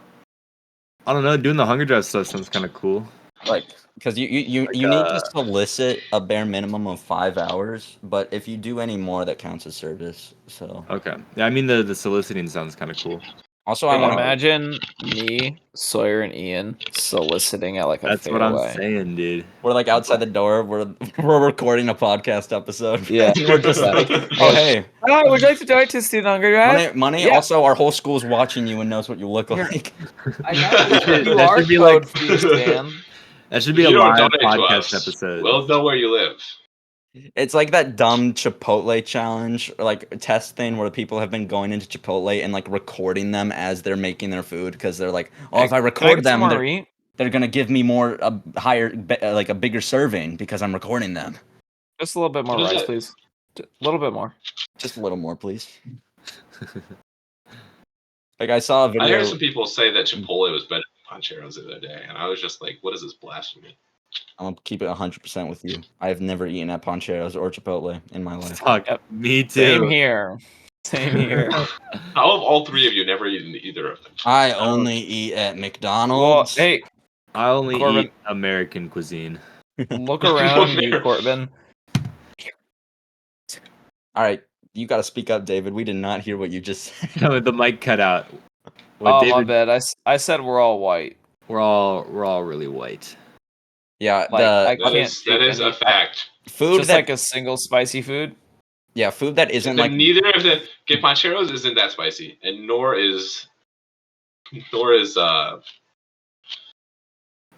Speaker 4: don't know. Doing the Hunger Drive stuff sounds kind of cool.
Speaker 1: Like, because you need to solicit a bare minimum of 5 hours, but if you do any more, that counts as service. So
Speaker 4: Okay. Yeah, I mean the soliciting sounds kind of cool.
Speaker 1: Also, I
Speaker 3: And
Speaker 1: want to.
Speaker 3: imagine me, Sawyer, and Ian soliciting at like a
Speaker 4: That's what I'm
Speaker 3: fairway.
Speaker 4: saying, dude.
Speaker 1: We're like outside the door. We're recording a podcast episode.
Speaker 3: Yeah.
Speaker 1: We're just like, oh hey,
Speaker 3: Hi, would you like to donate to Student Hunger Drive?
Speaker 1: money.
Speaker 3: Yeah.
Speaker 1: Also, our whole school's watching you and knows what you look
Speaker 3: Here.
Speaker 1: like.
Speaker 3: I got this
Speaker 4: That
Speaker 3: QR
Speaker 4: should be
Speaker 3: code
Speaker 4: like-
Speaker 3: for you, Stan.
Speaker 4: That should
Speaker 2: If
Speaker 4: be a
Speaker 2: you don't
Speaker 4: live
Speaker 2: donate to
Speaker 4: podcast
Speaker 2: us,
Speaker 4: episode.
Speaker 2: we'll know where you live.
Speaker 1: It's like that dumb Chipotle challenge, or like test thing where people have been going into Chipotle and like recording them as they're making their food because they're like, oh, if I
Speaker 3: Can I
Speaker 1: record
Speaker 3: get some
Speaker 1: them,
Speaker 3: more meat?
Speaker 1: they're gonna give me more a higher, like a bigger serving because I'm recording them.
Speaker 3: Just a little bit more
Speaker 2: What is
Speaker 3: rice,
Speaker 2: it?
Speaker 3: please. A little bit more.
Speaker 1: Just a little more, please. Like I saw a
Speaker 2: I
Speaker 1: video.
Speaker 2: heard some people say that Chipotle was better than Pancheros the other day, and I was just like, what is this blasphemy?
Speaker 1: I'm gonna keep it 100% with you. I have never eaten at Pancheros or Chipotle in my life.
Speaker 4: Fuck,
Speaker 3: Yep.
Speaker 4: me too.
Speaker 3: Same here. Same here.
Speaker 2: How have all three of you never eaten either of them?
Speaker 1: I only eat at
Speaker 3: Well,
Speaker 1: McDonald's.
Speaker 3: hey,
Speaker 4: I only
Speaker 3: Corbin.
Speaker 4: eat American cuisine.
Speaker 3: look around you, Corbin.
Speaker 1: All right, you got to speak up, David. We did not hear what you just said.
Speaker 4: No, the mic cut out. What
Speaker 3: Oh, my
Speaker 4: David,
Speaker 3: bad. I said we're all white.
Speaker 4: we're all really white.
Speaker 1: Yeah,
Speaker 3: Like, I
Speaker 2: That
Speaker 3: can't
Speaker 2: is
Speaker 3: take
Speaker 2: a
Speaker 3: any-
Speaker 2: fact.
Speaker 1: food
Speaker 3: Just
Speaker 1: that
Speaker 3: like a single spicy food.
Speaker 1: food that isn't
Speaker 2: Then
Speaker 1: like
Speaker 2: neither of the Pancheros isn't that spicy, and nor is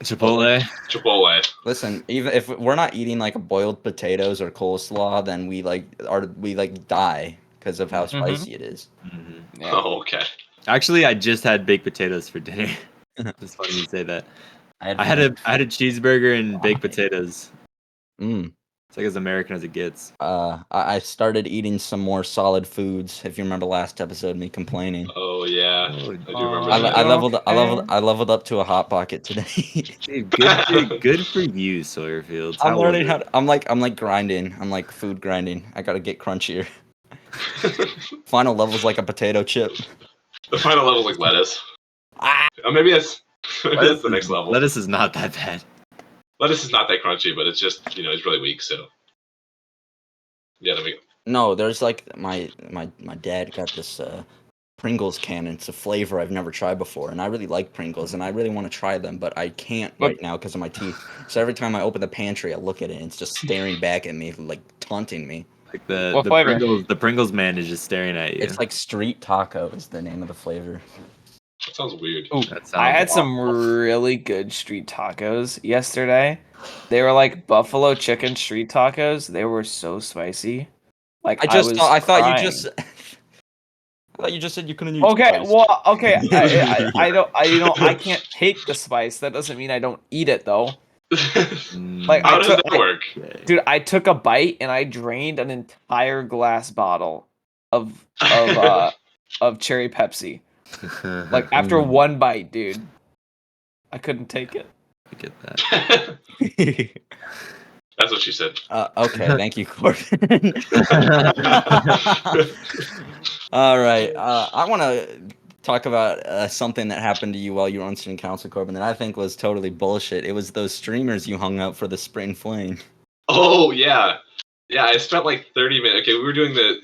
Speaker 4: Chipotle.
Speaker 2: Chipotle.
Speaker 1: Listen, even if we're not eating like boiled potatoes or coleslaw, then we die because of how
Speaker 3: Mhm.
Speaker 1: spicy it is.
Speaker 4: Mhm.
Speaker 3: Yeah.
Speaker 2: Oh, okay.
Speaker 4: Actually, I just had baked potatoes for dinner. It's funny you say that. I had a cheeseburger and baked potatoes. It's like as American as it gets.
Speaker 1: I started eating some more solid foods. If you remember last episode, me complaining.
Speaker 2: Oh yeah,
Speaker 4: Oh,
Speaker 2: I do remember
Speaker 1: I,
Speaker 2: that.
Speaker 1: I leveled
Speaker 3: okay.
Speaker 1: I leveled up to a hot pocket today.
Speaker 4: Dude, good for you, Sawyerfields.
Speaker 1: I'm
Speaker 4: How
Speaker 1: learning
Speaker 4: was
Speaker 1: how
Speaker 4: it?
Speaker 1: to, I'm like grinding. I'm like food grinding. I gotta get crunchier. Final level's like a potato chip.
Speaker 2: The final level's like lettuce.
Speaker 1: Ah!
Speaker 2: Maybe that's the next level.
Speaker 4: Lettuce is not that bad.
Speaker 2: Lettuce is not that crunchy, but it's just it's really weak. So yeah, there we go.
Speaker 1: No, there's like my dad got this Pringles can. It's a flavor I've never tried before, and I really like Pringles, and I really want to try them, but I can't right now because of my teeth. So every time I open the pantry, I look at it, and it's just staring back at me, like taunting me.
Speaker 4: Like
Speaker 3: What flavor?
Speaker 4: the Pringles man is just staring at you.
Speaker 1: It's like street taco is the name of the flavor.
Speaker 2: That sounds weird.
Speaker 3: Ooh,
Speaker 4: That sounds
Speaker 3: I had
Speaker 4: awful.
Speaker 3: some really good street tacos yesterday. They were like buffalo chicken street tacos. They were so spicy. Like
Speaker 1: I thought
Speaker 3: crying.
Speaker 1: you just. I thought you just said you couldn't eat
Speaker 3: Okay,
Speaker 1: spice.
Speaker 3: well, okay. I can't take the spice. That doesn't mean I don't eat it though. Like,
Speaker 2: How
Speaker 3: I
Speaker 2: does
Speaker 3: took-
Speaker 2: that work?
Speaker 4: Okay.
Speaker 3: Dude, I took a bite and I drained an entire glass bottle of cherry Pepsi. Like after one bite, dude. I couldn't take it.
Speaker 4: I get that.
Speaker 2: That's what she said.
Speaker 1: Okay, thank you, Corbin. All right, I want to talk about something that happened to you while you were on student council, Corbin, that I think was totally bullshit. It was those streamers you hung out for the spring fling.
Speaker 2: Oh yeah, yeah. I spent like 30 minutes. Okay, we were doing it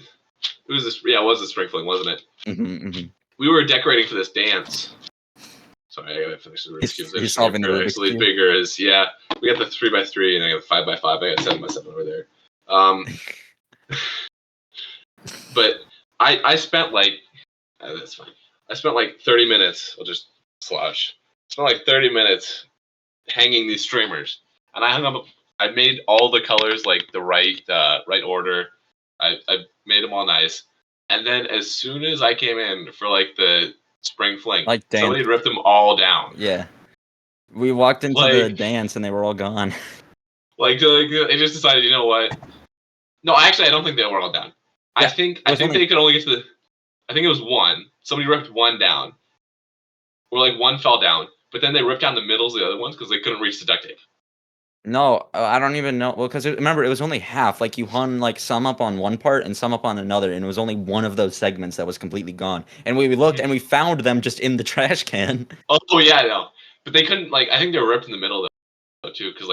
Speaker 2: was the spring fling, wasn't it?
Speaker 1: Mm-hmm.
Speaker 2: We were decorating for this dance. Sorry, I gotta finish the Rubik's cube.
Speaker 1: You're solving the Rubik's
Speaker 2: Actually
Speaker 1: Cube?
Speaker 2: bigger is we got the 3x3 and I got 5x5. I got 7x7 over there. But I spent like that's fine. I spent like 30 minutes. I'll just slash. Spent like 30 minutes hanging these streamers, and I hung up. I made all the colors like the right order. I made them all nice, and then as soon as I came in for like the spring fling,
Speaker 1: Like dance.
Speaker 2: somebody ripped them all down.
Speaker 1: Yeah. We walked into the
Speaker 2: Like-
Speaker 1: dance and they were all gone.
Speaker 2: Like they just decided, you know what? No, actually, I don't think they were all down.
Speaker 1: Yeah,
Speaker 2: I think
Speaker 1: was only-
Speaker 2: they could only get to the. I think it was one. Somebody ripped one down, or like one fell down, but then they ripped down the middles of the other ones because they couldn't reach the duct tape.
Speaker 1: No, I don't even know. Well, because remember, it was only half. Like you hung like some up on one part and some up on another, and it was only one of those segments that was completely gone. And we looked and we found them just in the trash can.
Speaker 2: Oh yeah, I know. But they couldn't I think they were ripped in the middle though too, because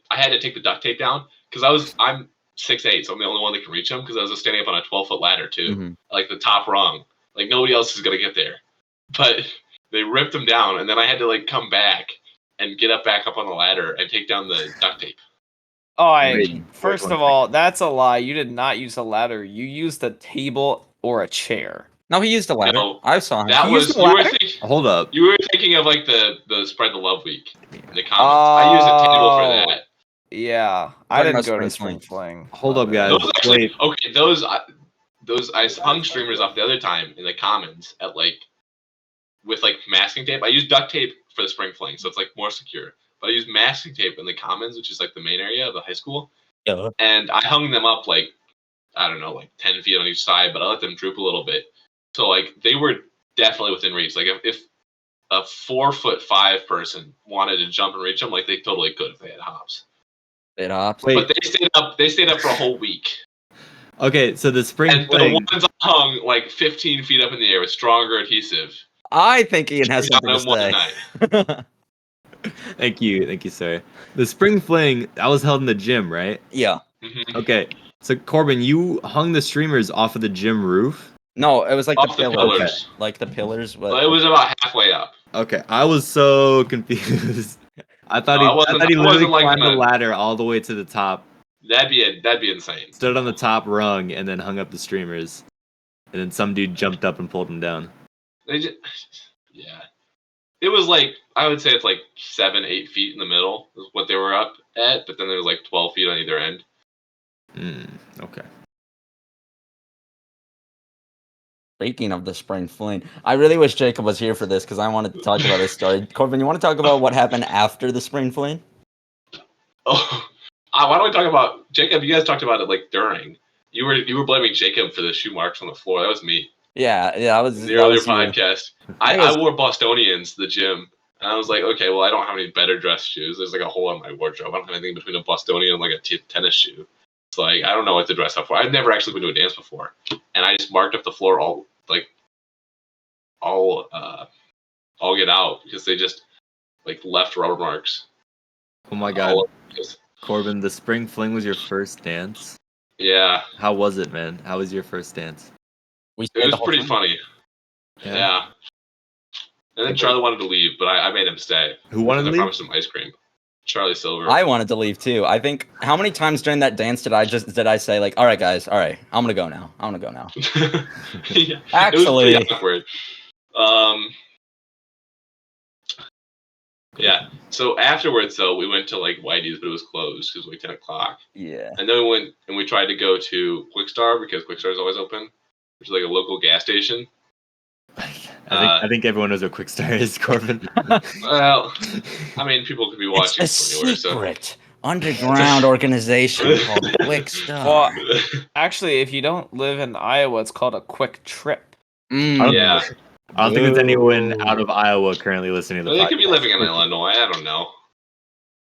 Speaker 2: I had to take the duct tape down because I'm 6'8", so I'm the only one that can reach them because I was standing up on a 12-foot ladder too,
Speaker 1: Mhm.
Speaker 2: like the top rung. Like nobody else is gonna get there. but they ripped them down, and then I had to like come back and get back up on the ladder and take down the duct tape.
Speaker 3: Oh,
Speaker 1: Wait,
Speaker 3: first of all, that's a lie. You did not use a ladder. You used a table or a chair.
Speaker 1: No, he used a ladder.
Speaker 2: No,
Speaker 1: I saw him.
Speaker 2: That
Speaker 1: He
Speaker 2: was
Speaker 1: used a
Speaker 2: you were,
Speaker 1: ladder?
Speaker 4: Hold up.
Speaker 2: you were thinking of like the spread the love week in the comments. I used a table for that.
Speaker 3: Yeah, I
Speaker 1: Talking
Speaker 3: didn't
Speaker 1: about
Speaker 3: go to
Speaker 1: spring
Speaker 3: spring fling.
Speaker 4: Hold up, guys.
Speaker 2: Those actually
Speaker 4: Wait.
Speaker 2: okay. Those I hung streamers off the other time in the commons at like with like masking tape. I used duct tape for the spring fling, so it's like more secure. But I used masking tape in the commons, which is like the main area of the high school.
Speaker 1: Yeah.
Speaker 2: And I hung them up like I don't know, like 10 feet on each side, but I let them droop a little bit. So like they were definitely within reach. Like if a 4'5" person wanted to jump and reach them, like they totally could if they had hops.
Speaker 1: It hops.
Speaker 4: Wait.
Speaker 2: But they stayed up for a whole week.
Speaker 4: Okay, so the spring
Speaker 2: And
Speaker 4: fling.
Speaker 2: the ones hung like 15 feet up in the air with stronger adhesive.
Speaker 1: I think Ian has
Speaker 2: Got
Speaker 1: something to
Speaker 2: them one
Speaker 1: say.
Speaker 2: night.
Speaker 4: Thank you, sir. The spring fling, that was held in the gym, right?
Speaker 1: Yeah.
Speaker 2: Mhm.
Speaker 4: Okay, so Corbin, you hung the streamers off of the gym roof?
Speaker 1: No, it was like
Speaker 2: Off
Speaker 1: the
Speaker 2: the
Speaker 1: pillars.
Speaker 2: pillars.
Speaker 1: Like the pillars. But
Speaker 2: Well, it was about halfway up.
Speaker 4: Okay, I was so confused. I thought
Speaker 2: No, I
Speaker 4: he
Speaker 2: wasn't-
Speaker 4: literally
Speaker 2: I wasn't like
Speaker 4: climbed the
Speaker 2: gonna-
Speaker 4: ladder all the way to the top,
Speaker 2: That'd be insane.
Speaker 4: stood on the top rung, and then hung up the streamers. And then some dude jumped up and pulled him down.
Speaker 2: They just, yeah. It was like I would say it's like 7-8 feet in the middle is what they were up at, but then there was like 12 feet on either end.
Speaker 4: Okay.
Speaker 1: speaking of the spring fling, I really wish Jacob was here for this because I wanted to talk about this story. Corbin, you want to talk about what happened after the spring fling?
Speaker 2: Oh, why don't we talk about Jacob? You guys talked about it like during. You were blaming Jacob for the shoe marks on the floor. That was me.
Speaker 1: Yeah, I was.
Speaker 2: In the
Speaker 1: that
Speaker 2: earlier
Speaker 1: was you.
Speaker 2: podcast,
Speaker 1: I
Speaker 2: I
Speaker 1: was-
Speaker 2: wore Bostonians to the gym, and I was like, okay, well, I don't have any better dress shoes. There's like a hole in my wardrobe. I don't have anything between a Bostonian and like a tennis shoe. It's like I don't know what to dress up for. I've never actually been to a dance before, and I just marked up the floor all get out because they just like left rubber marks.
Speaker 4: Oh my god.
Speaker 2: all over the place.
Speaker 4: Corbin, the spring fling was your first dance?
Speaker 2: Yeah,
Speaker 4: How was it, man? How was your first dance?
Speaker 1: We
Speaker 2: it
Speaker 1: stayed
Speaker 2: was
Speaker 1: the whole
Speaker 2: pretty
Speaker 1: time.
Speaker 2: funny. Yeah. And then Charlie wanted to leave, but I made him stay.
Speaker 4: Who wanted to
Speaker 2: I
Speaker 4: leave?
Speaker 2: promised him ice cream. Charlie Silver.
Speaker 1: I wanted to leave too. I think how many times during that dance did I say like, all right guys, all right, I'm gonna go now.
Speaker 2: Yeah,
Speaker 1: Actually-
Speaker 2: it was pretty awkward. Yeah. So afterwards, though, we went to like Whitey's, but it was closed because it was like 10 o'clock.
Speaker 1: Yeah.
Speaker 2: And then we went and we tried to go to Quick Star because Quick Star is always open, which is like a local gas station.
Speaker 4: I think everyone knows what Quick Star is, Corbin.
Speaker 2: Well, I mean, people could be
Speaker 1: It's
Speaker 2: watching
Speaker 1: a
Speaker 2: from anywhere, so.
Speaker 1: secret underground organization called Quick Star.
Speaker 3: Well, actually, if you don't live in Iowa, it's called a quick trip.
Speaker 2: Yeah.
Speaker 4: I don't think there's anyone out of Iowa currently listening to the
Speaker 2: Well, they
Speaker 4: podcast.
Speaker 2: could be living in Illinois. I don't know.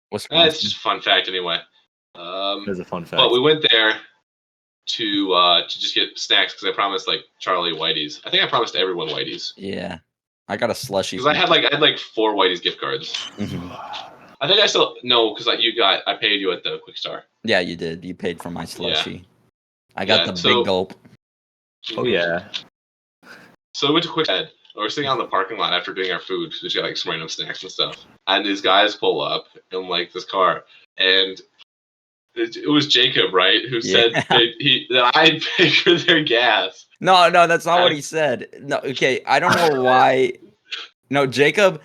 Speaker 1: What's
Speaker 2: It's just a fun fact anyway.
Speaker 4: That's a fun fact.
Speaker 2: But we went there to just get snacks because I promised like Charlie Whitey's. I think I promised everyone Whitey's
Speaker 1: Yeah. I got a slushy.
Speaker 2: because I had like 4 Whitey's gift cards.
Speaker 1: Mhm.
Speaker 2: I think I still no because I paid you at the Quick Star.
Speaker 1: Yeah, you did. You paid for my slushy. I got
Speaker 2: Yeah,
Speaker 1: the
Speaker 2: so-
Speaker 1: big gulp.
Speaker 4: Oh yeah.
Speaker 2: So we went to Quick Head. We were sitting out in the parking lot after doing our food. We just got like some random snacks and stuff. And these guys pull up in like this car, and it was Jacob, right, who said
Speaker 1: Yeah.
Speaker 2: that I paid for their gas.
Speaker 1: No, that's not what he said. No, okay, I don't know why. No, Jacob,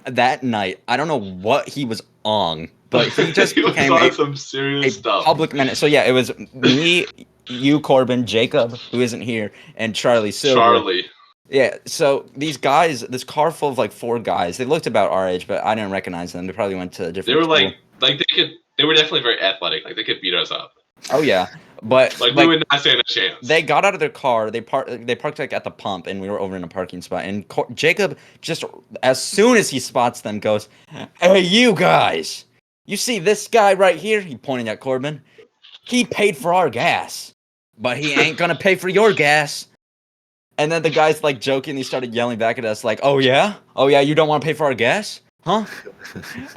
Speaker 1: that night, I don't know what he was on, but he just
Speaker 2: He was
Speaker 1: became
Speaker 2: on
Speaker 1: a
Speaker 2: some serious stuff.
Speaker 1: public menace. So yeah, it was me, you, Corbin, Jacob, who isn't here, and Charlie Silver.
Speaker 2: Charlie.
Speaker 1: Yeah, so these guys, this car full of like 4 guys, they looked about our age, but I didn't recognize them. They probably went to a different
Speaker 2: They were
Speaker 1: school.
Speaker 2: they were definitely very athletic. Like they could beat us up.
Speaker 1: Oh yeah, but
Speaker 2: Like we would not stand a chance.
Speaker 1: they got out of their car. They parked like at the pump, and we were over in a parking spot. And Jacob just, as soon as he spots them, goes, "Hey, you guys! You see this guy right here?" He pointed at Corbin. He paid for our gas, but he ain't gonna pay for your gas. And then the guys like jokingly started yelling back at us, like, "Oh yeah, you don't want to pay for our gas, huh?"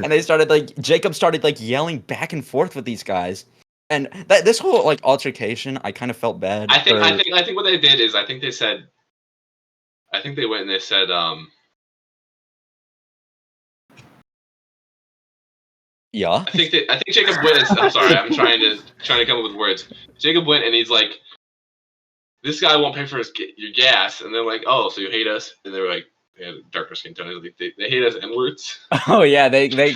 Speaker 1: And they started like Jacob started like yelling back and forth with these guys. And this whole like altercation, I kind of felt bad.
Speaker 2: I think what they did is I think I think they went and they said,
Speaker 1: Yeah.
Speaker 2: I think Jacob went. I'm sorry, I'm trying to come up with words. Jacob went and he's like, this guy won't pay for your gas, and they're like, oh, so you hate us? And they're like, they had a darker skin tone. They hate us N-words.
Speaker 1: Oh yeah, they like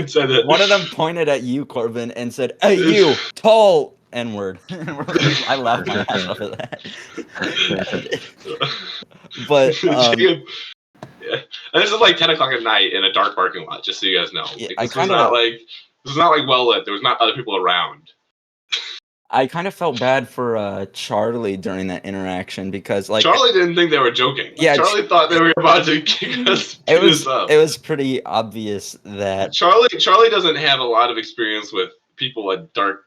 Speaker 2: said it.
Speaker 1: one of them pointed at you, Corbin, and said, "Hey, you tall N-word." I laughed my ass off at that. But
Speaker 2: Jacob, yeah, and this is like 10 o'clock at night in a dark parking lot. Just so you guys know,
Speaker 1: Yeah,
Speaker 2: this was not like well lit. There was not other people around.
Speaker 1: I kind of felt bad for Charlie during that interaction because like
Speaker 2: Charlie didn't think they were joking.
Speaker 1: Yeah,
Speaker 2: Charlie thought they were about to kick us.
Speaker 1: it was
Speaker 2: up.
Speaker 1: It was pretty obvious that
Speaker 2: Charlie doesn't have a lot of experience with people at dark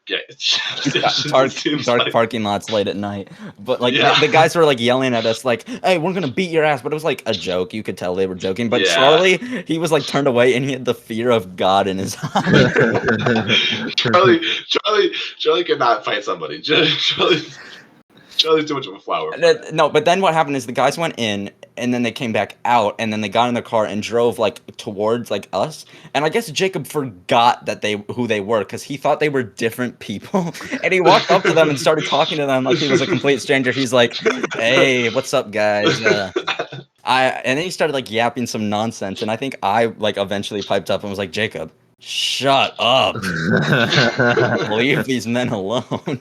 Speaker 1: parking lots late at night. But like
Speaker 2: Yeah.
Speaker 1: the guys were like yelling at us like, "Hey, we're gonna beat your ass!" But it was like a joke. You could tell they were joking. But
Speaker 2: Yeah.
Speaker 1: Charlie, he was like turned away and he had the fear of God in his eyes.
Speaker 2: Charlie could not fight somebody. Charlie's too much of a flower.
Speaker 1: No, but then what happened is the guys went in and then they came back out and then they got in the car and drove like towards like us. And I guess Jacob forgot that who they were because he thought they were different people. And he walked up to them and started talking to them like he was a complete stranger. He's like, "Hey, what's up, guys?" And then he started like yapping some nonsense. And I think I like eventually piped up and was like, "Jacob, shut up. Leave these men alone."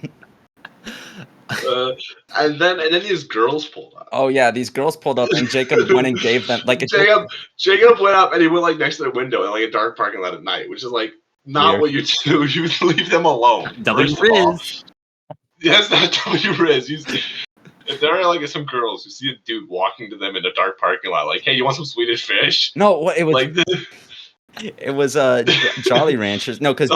Speaker 2: And then these girls pulled up.
Speaker 1: Oh yeah, these girls pulled up and Jacob went and gave them like
Speaker 2: Jacob went up and he went like next to their window in like a dark parking lot at night, which is like not what you do. You leave them alone.
Speaker 4: W Riz.
Speaker 2: Yes, not W Riz. If there are like some girls who see a dude walking to them in a dark parking lot, like, "Hey, you want some Swedish fish?"
Speaker 1: No, it was
Speaker 2: like
Speaker 1: it was Jolly Ranchers. No, because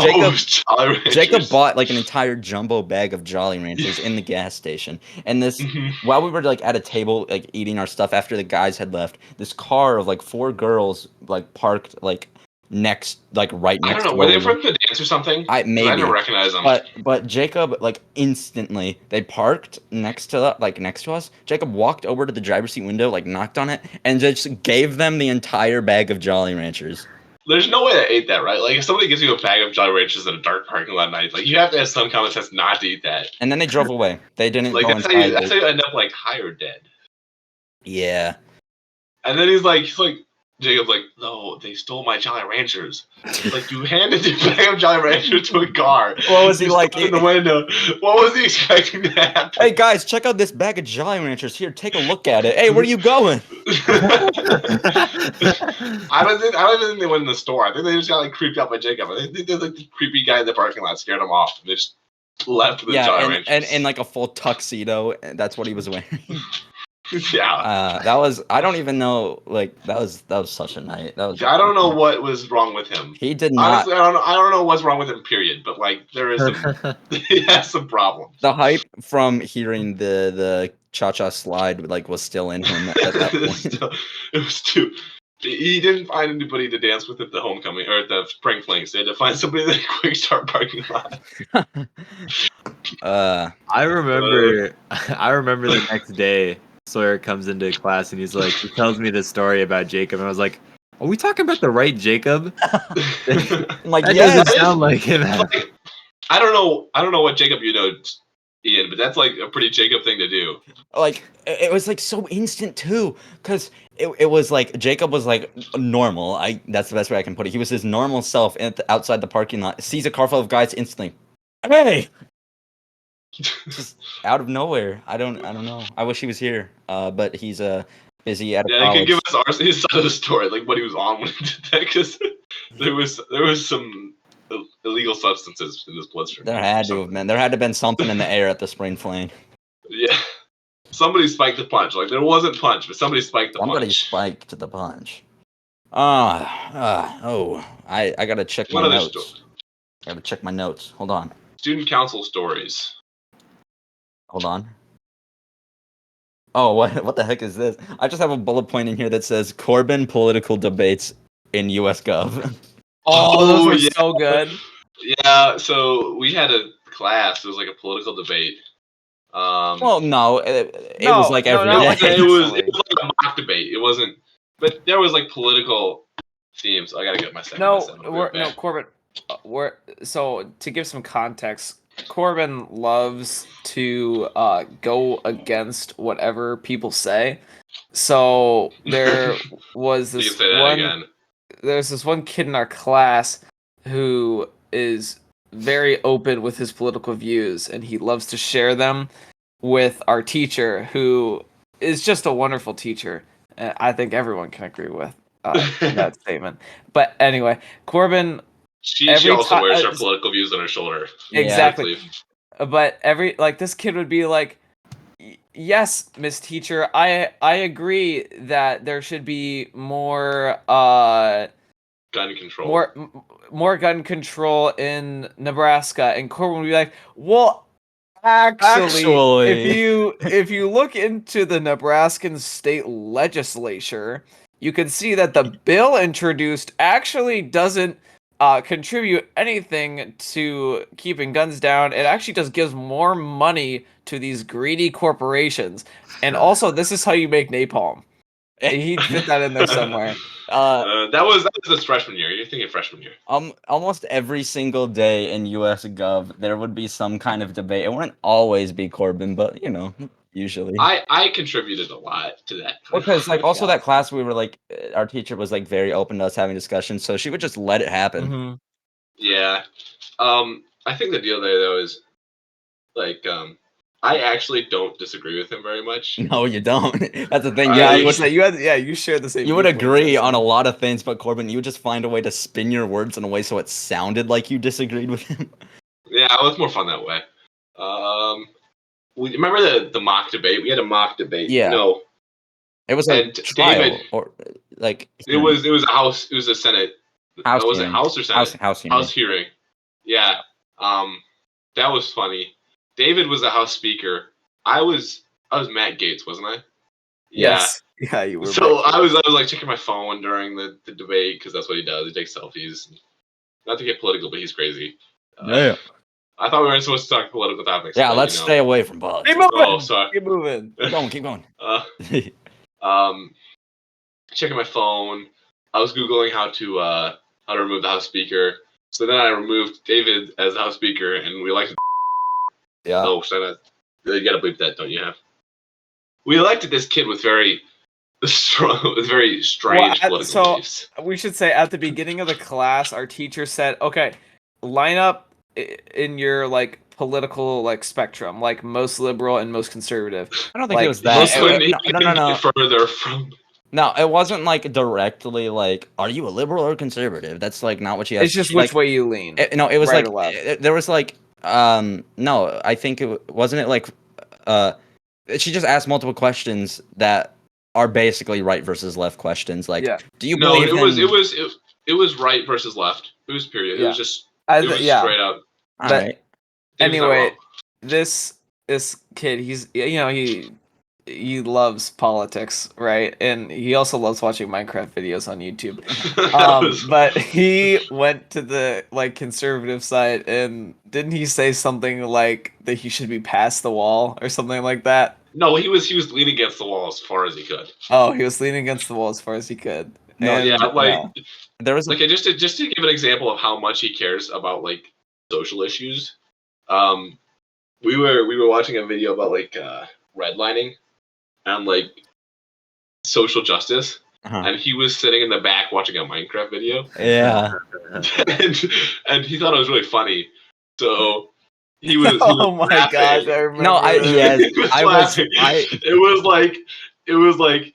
Speaker 1: Jacob bought like an entire jumbo bag of Jolly Ranchers in the gas station. And this while we were like at a table like eating our stuff after the guys had left, this car of like 4 girls like parked like next like right next.
Speaker 2: I don't know. Were they from the dance or something?
Speaker 1: Maybe.
Speaker 2: I didn't recognize them.
Speaker 1: But Jacob like instantly they parked next to us. Jacob walked over to the driver's seat window, like knocked on it, and just gave them the entire bag of Jolly Ranchers.
Speaker 2: There's no way I ate that, right? Like, if somebody gives you a bag of Jolly Ranchers in a dark parking lot at night, like, you have to have some common sense not to eat that.
Speaker 1: And then they drove away. They didn't
Speaker 2: like,
Speaker 1: go inside.
Speaker 2: That's how you end up, like, high or dead.
Speaker 1: Yeah.
Speaker 2: And then he's like, Jacob's like, "No, they stole my Jolly Ranchers." Like, you handed the bag of Jolly Ranchers to a car.
Speaker 1: What was he like?
Speaker 2: In the window. What was he expecting to happen?
Speaker 1: "Hey guys, check out this bag of Jolly Ranchers. Here, take a look at it. Hey, where are you going?"
Speaker 2: I don't even think they went in the store. I think they just got like creeped out by Jacob. I think there's like the creepy guy in the parking lot scared them off. And they just left with the Jolly Ranchers.
Speaker 1: And in like a full tuxedo. That's what he was wearing.
Speaker 2: Yeah.
Speaker 1: That was. I don't even know. Like that was such a night. That was.
Speaker 2: I don't know what was wrong with him.
Speaker 1: He did not.
Speaker 2: Honestly, I don't know what's wrong with him. Period. But like there is some. He has some problems.
Speaker 1: The hype from hearing the cha-cha slide like was still in him at that point.
Speaker 2: It was too. He didn't find anybody to dance with at the homecoming or at the spring flings. They had to find somebody in the quick start parking lot.
Speaker 4: I remember the next day. Sawyer comes into class and he tells me this story about Jacob, and I was like, "Are we talking about the right Jacob?"
Speaker 1: I'm like,
Speaker 4: that
Speaker 1: yes.
Speaker 4: doesn't sound like him.
Speaker 2: Like, I don't know what Jacob you know, Ian, but that's like a pretty Jacob thing to do.
Speaker 1: Like it was like so instant too, because it was like Jacob was like normal. That's the best way I can put it. He was his normal self outside the parking lot. Sees a car full of guys instantly. Hey. Just out of nowhere. I don't know. I wish he was here. But he's busy at
Speaker 2: college. He can give us his side of the story, like what he was on when he did that, because there was some illegal substances in his bloodstream.
Speaker 1: There had to have been. There had to have been something in the air at the spring fling.
Speaker 2: Yeah. Somebody spiked the punch. Like there wasn't punch, but somebody spiked the punch.
Speaker 1: Somebody spiked the punch. I gotta check my notes. I gotta check my notes. Hold on.
Speaker 2: Student council stories.
Speaker 1: Hold on. Oh, what the heck is this? I just have a bullet point in here that says Corbin political debates in US Gov.
Speaker 3: Those were so good.
Speaker 2: Yeah, so we had a class. It was like a political debate.
Speaker 1: Well, no, it was like every day.
Speaker 2: It was like a mock debate. It wasn't, but there was like political themes. I gotta get my second.
Speaker 3: No, Corbin. So to give some context, Corbin loves to go against whatever people say. So there was
Speaker 2: You
Speaker 3: this
Speaker 2: can say that
Speaker 3: one.
Speaker 2: again.
Speaker 3: There's this one kid in our class who is very open with his political views, and he loves to share them with our teacher, who is just a wonderful teacher. And I think everyone can agree with that statement. But anyway, Corbin.
Speaker 2: She
Speaker 3: every
Speaker 2: also wears
Speaker 3: ti-
Speaker 2: her political views on her shoulder.
Speaker 3: Exactly. But this kid would be like, yes, Miss Teacher, I agree that there should be more
Speaker 2: Gun control.
Speaker 3: more gun control in Nebraska. And Corbin would be like, well, actually, if you look into the Nebraskan state legislature, you can see that the bill introduced actually doesn't contribute anything to keeping guns down. It actually just gives more money to these greedy corporations. And also, this is how you make napalm. He'd fit that in there somewhere.
Speaker 2: That was his freshman year. You're thinking freshman year.
Speaker 1: Almost every single day in US Gov, there would be some kind of debate. It wouldn't always be Corbin, but usually.
Speaker 2: I contributed a lot to that.
Speaker 1: Because also that class, we were like, our teacher was like very open to us having discussions, so she would just let it happen.
Speaker 3: Mm-hmm.
Speaker 2: Yeah. I think the deal there though is like I actually don't disagree with him very much.
Speaker 1: No, you don't. That's the thing.
Speaker 3: You share the same.
Speaker 1: You would agree on a lot of things, but Corbin, you would just find a way to spin your words in a way so it sounded like you disagreed with him.
Speaker 2: Yeah, it was more fun that way. Remember the mock debate? We had a mock debate.
Speaker 1: Yeah.
Speaker 2: No.
Speaker 1: It was a trial,
Speaker 2: David,
Speaker 1: or like
Speaker 2: it was a house. It was a Senate.
Speaker 1: House
Speaker 2: was
Speaker 1: hearing.
Speaker 2: it House or Senate?
Speaker 1: House
Speaker 2: hearing. Yeah. That was funny. David was the House Speaker. I was Matt Gaetz, wasn't I?
Speaker 3: Yes. Yeah, you were.
Speaker 2: So I was like checking my phone during the debate because that's what he does. He takes selfies. Not to get political, but he's crazy.
Speaker 1: Yeah.
Speaker 2: I thought we weren't supposed to talk political topics.
Speaker 1: Yeah, let's stay away from politics.
Speaker 3: Keep moving.
Speaker 2: Oh, sorry.
Speaker 3: Keep moving.
Speaker 1: Keep going.
Speaker 2: Checking my phone. I was Googling how to remove the House Speaker. So then I removed David as the House Speaker, and we elected.
Speaker 1: Yeah.
Speaker 2: Oh, should I not? You gotta bleep that, don't you have? We elected this kid with very strange political beliefs.
Speaker 3: We should say at the beginning of the class, our teacher said, "Okay, line up in your political spectrum, like most liberal and most conservative."
Speaker 1: I don't think it was that.
Speaker 2: No. Further from.
Speaker 1: No, it wasn't directly are you a liberal or conservative? That's not what she asked.
Speaker 3: It's just which way you lean.
Speaker 1: It was
Speaker 3: right or left.
Speaker 1: There was no, I think it wasn't she just asked multiple questions that are basically right versus left questions. Do you believe
Speaker 2: it was right versus left. It was period.
Speaker 3: Yeah.
Speaker 2: It was just straight out.
Speaker 1: All right.
Speaker 3: Anyway, this kid, he's he loves politics, right? And he also loves watching Minecraft videos on YouTube. But he went to the conservative side, and didn't he say something that he should be past the wall or something like that?
Speaker 2: No, he was leaning against the wall as far as he could.
Speaker 3: Oh, he was leaning against the wall as far as he could.
Speaker 1: There was
Speaker 2: just to give an example of how much he cares about social issues. We were watching a video about redlining and social justice, and he was sitting in the back watching a Minecraft video.
Speaker 1: Yeah,
Speaker 2: and he thought it was really funny. So he was.
Speaker 3: Oh my
Speaker 2: laughing.
Speaker 3: gosh! I remember.
Speaker 1: No,
Speaker 2: It was like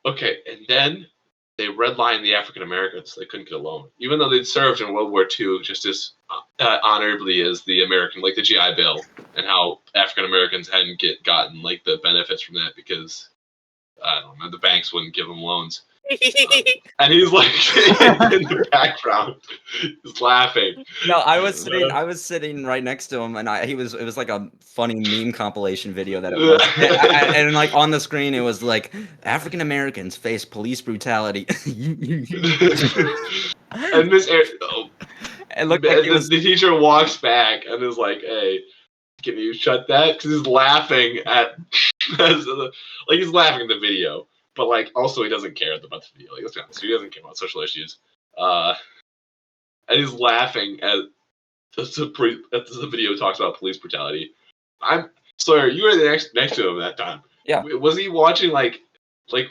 Speaker 2: okay, and then they redlined the African Americans. So they couldn't get a loan, even though they'd served in World War II just as honorably as the American, the GI Bill, and how African Americans hadn't gotten the benefits from that because I don't know, the banks wouldn't give them loans. And he's in the background, he's laughing.
Speaker 1: No, I was sitting right next to him, and it was like a funny meme compilation video that it was, and on the screen it was African Americans face police brutality.
Speaker 2: And Miss
Speaker 1: it looked like
Speaker 2: the teacher walks back and is like, "Hey, can you shut that?" Because he's laughing at, he's laughing at the video. but like also he doesn't care about the video. Like, let's be honest, he doesn't care about social issues. And he's laughing at the video talks about police brutality. I'm Sawyer, you were next to him that time.
Speaker 1: Yeah.
Speaker 2: Was he watching like when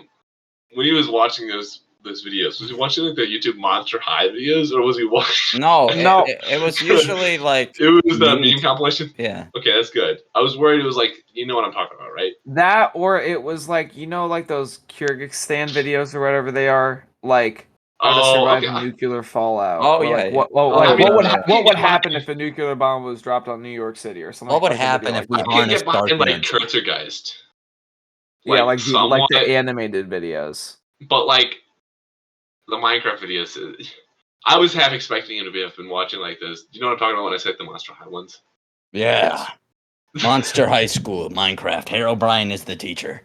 Speaker 2: he was watching those videos? Was he watching like the YouTube Monster High videos, or was he watching?
Speaker 1: No,
Speaker 3: No.
Speaker 1: it was usually like
Speaker 2: It was the
Speaker 1: meme-
Speaker 2: meme compilation.
Speaker 1: Yeah.
Speaker 2: Okay, that's good. I was worried it was like, you know what I'm talking about, right?
Speaker 3: That, or it was like, like those Kyrgyzstan videos or whatever they are, like how to survive a nuclear fallout.
Speaker 1: Oh,
Speaker 3: or
Speaker 1: yeah,
Speaker 3: like
Speaker 1: yeah.
Speaker 3: what would happen if a nuclear bomb was dropped on New York City or something?
Speaker 1: What would
Speaker 3: like a video
Speaker 1: happen if
Speaker 3: like
Speaker 1: we
Speaker 3: that.
Speaker 2: I can
Speaker 1: harnessed
Speaker 2: get
Speaker 1: dark
Speaker 2: behind like
Speaker 1: energy?
Speaker 2: Kurzergeist.
Speaker 3: Yeah, like
Speaker 2: somewhat,
Speaker 3: the animated videos.
Speaker 2: but like the Minecraft videos. I was half expecting him to have been watching like this. Do you know what I'm talking about when I said the Monster High ones?
Speaker 1: Yeah. Monster High School, Minecraft. Harold Bryan is the teacher.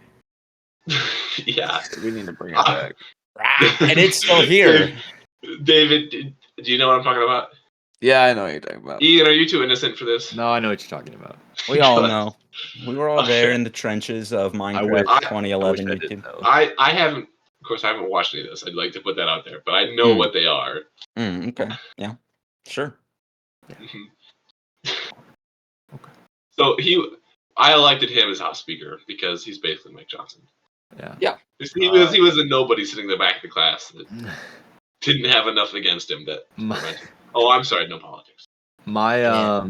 Speaker 2: Yeah.
Speaker 3: We need to bring it back.
Speaker 1: And it's still here.
Speaker 2: David, do you know what I'm talking about?
Speaker 3: Yeah, I know what you're talking about.
Speaker 2: Ian, are you too innocent for this?
Speaker 4: No, I know what you're talking about.
Speaker 1: We all know. We were all there
Speaker 2: Okay.
Speaker 1: in the trenches of Minecraft
Speaker 4: wish-
Speaker 1: 2011
Speaker 4: I did
Speaker 1: YouTube.
Speaker 4: know.
Speaker 2: I haven't, of course, I haven't watched any of this. I'd like to put that out there, but I know what they are.
Speaker 1: Okay. Yeah. Sure.
Speaker 2: So I elected him as House Speaker because he's basically Mike Johnson.
Speaker 4: Yeah.
Speaker 2: He was a nobody sitting in the back of the class that didn't have enough against him that prevented. Oh, I'm sorry, no politics.
Speaker 4: My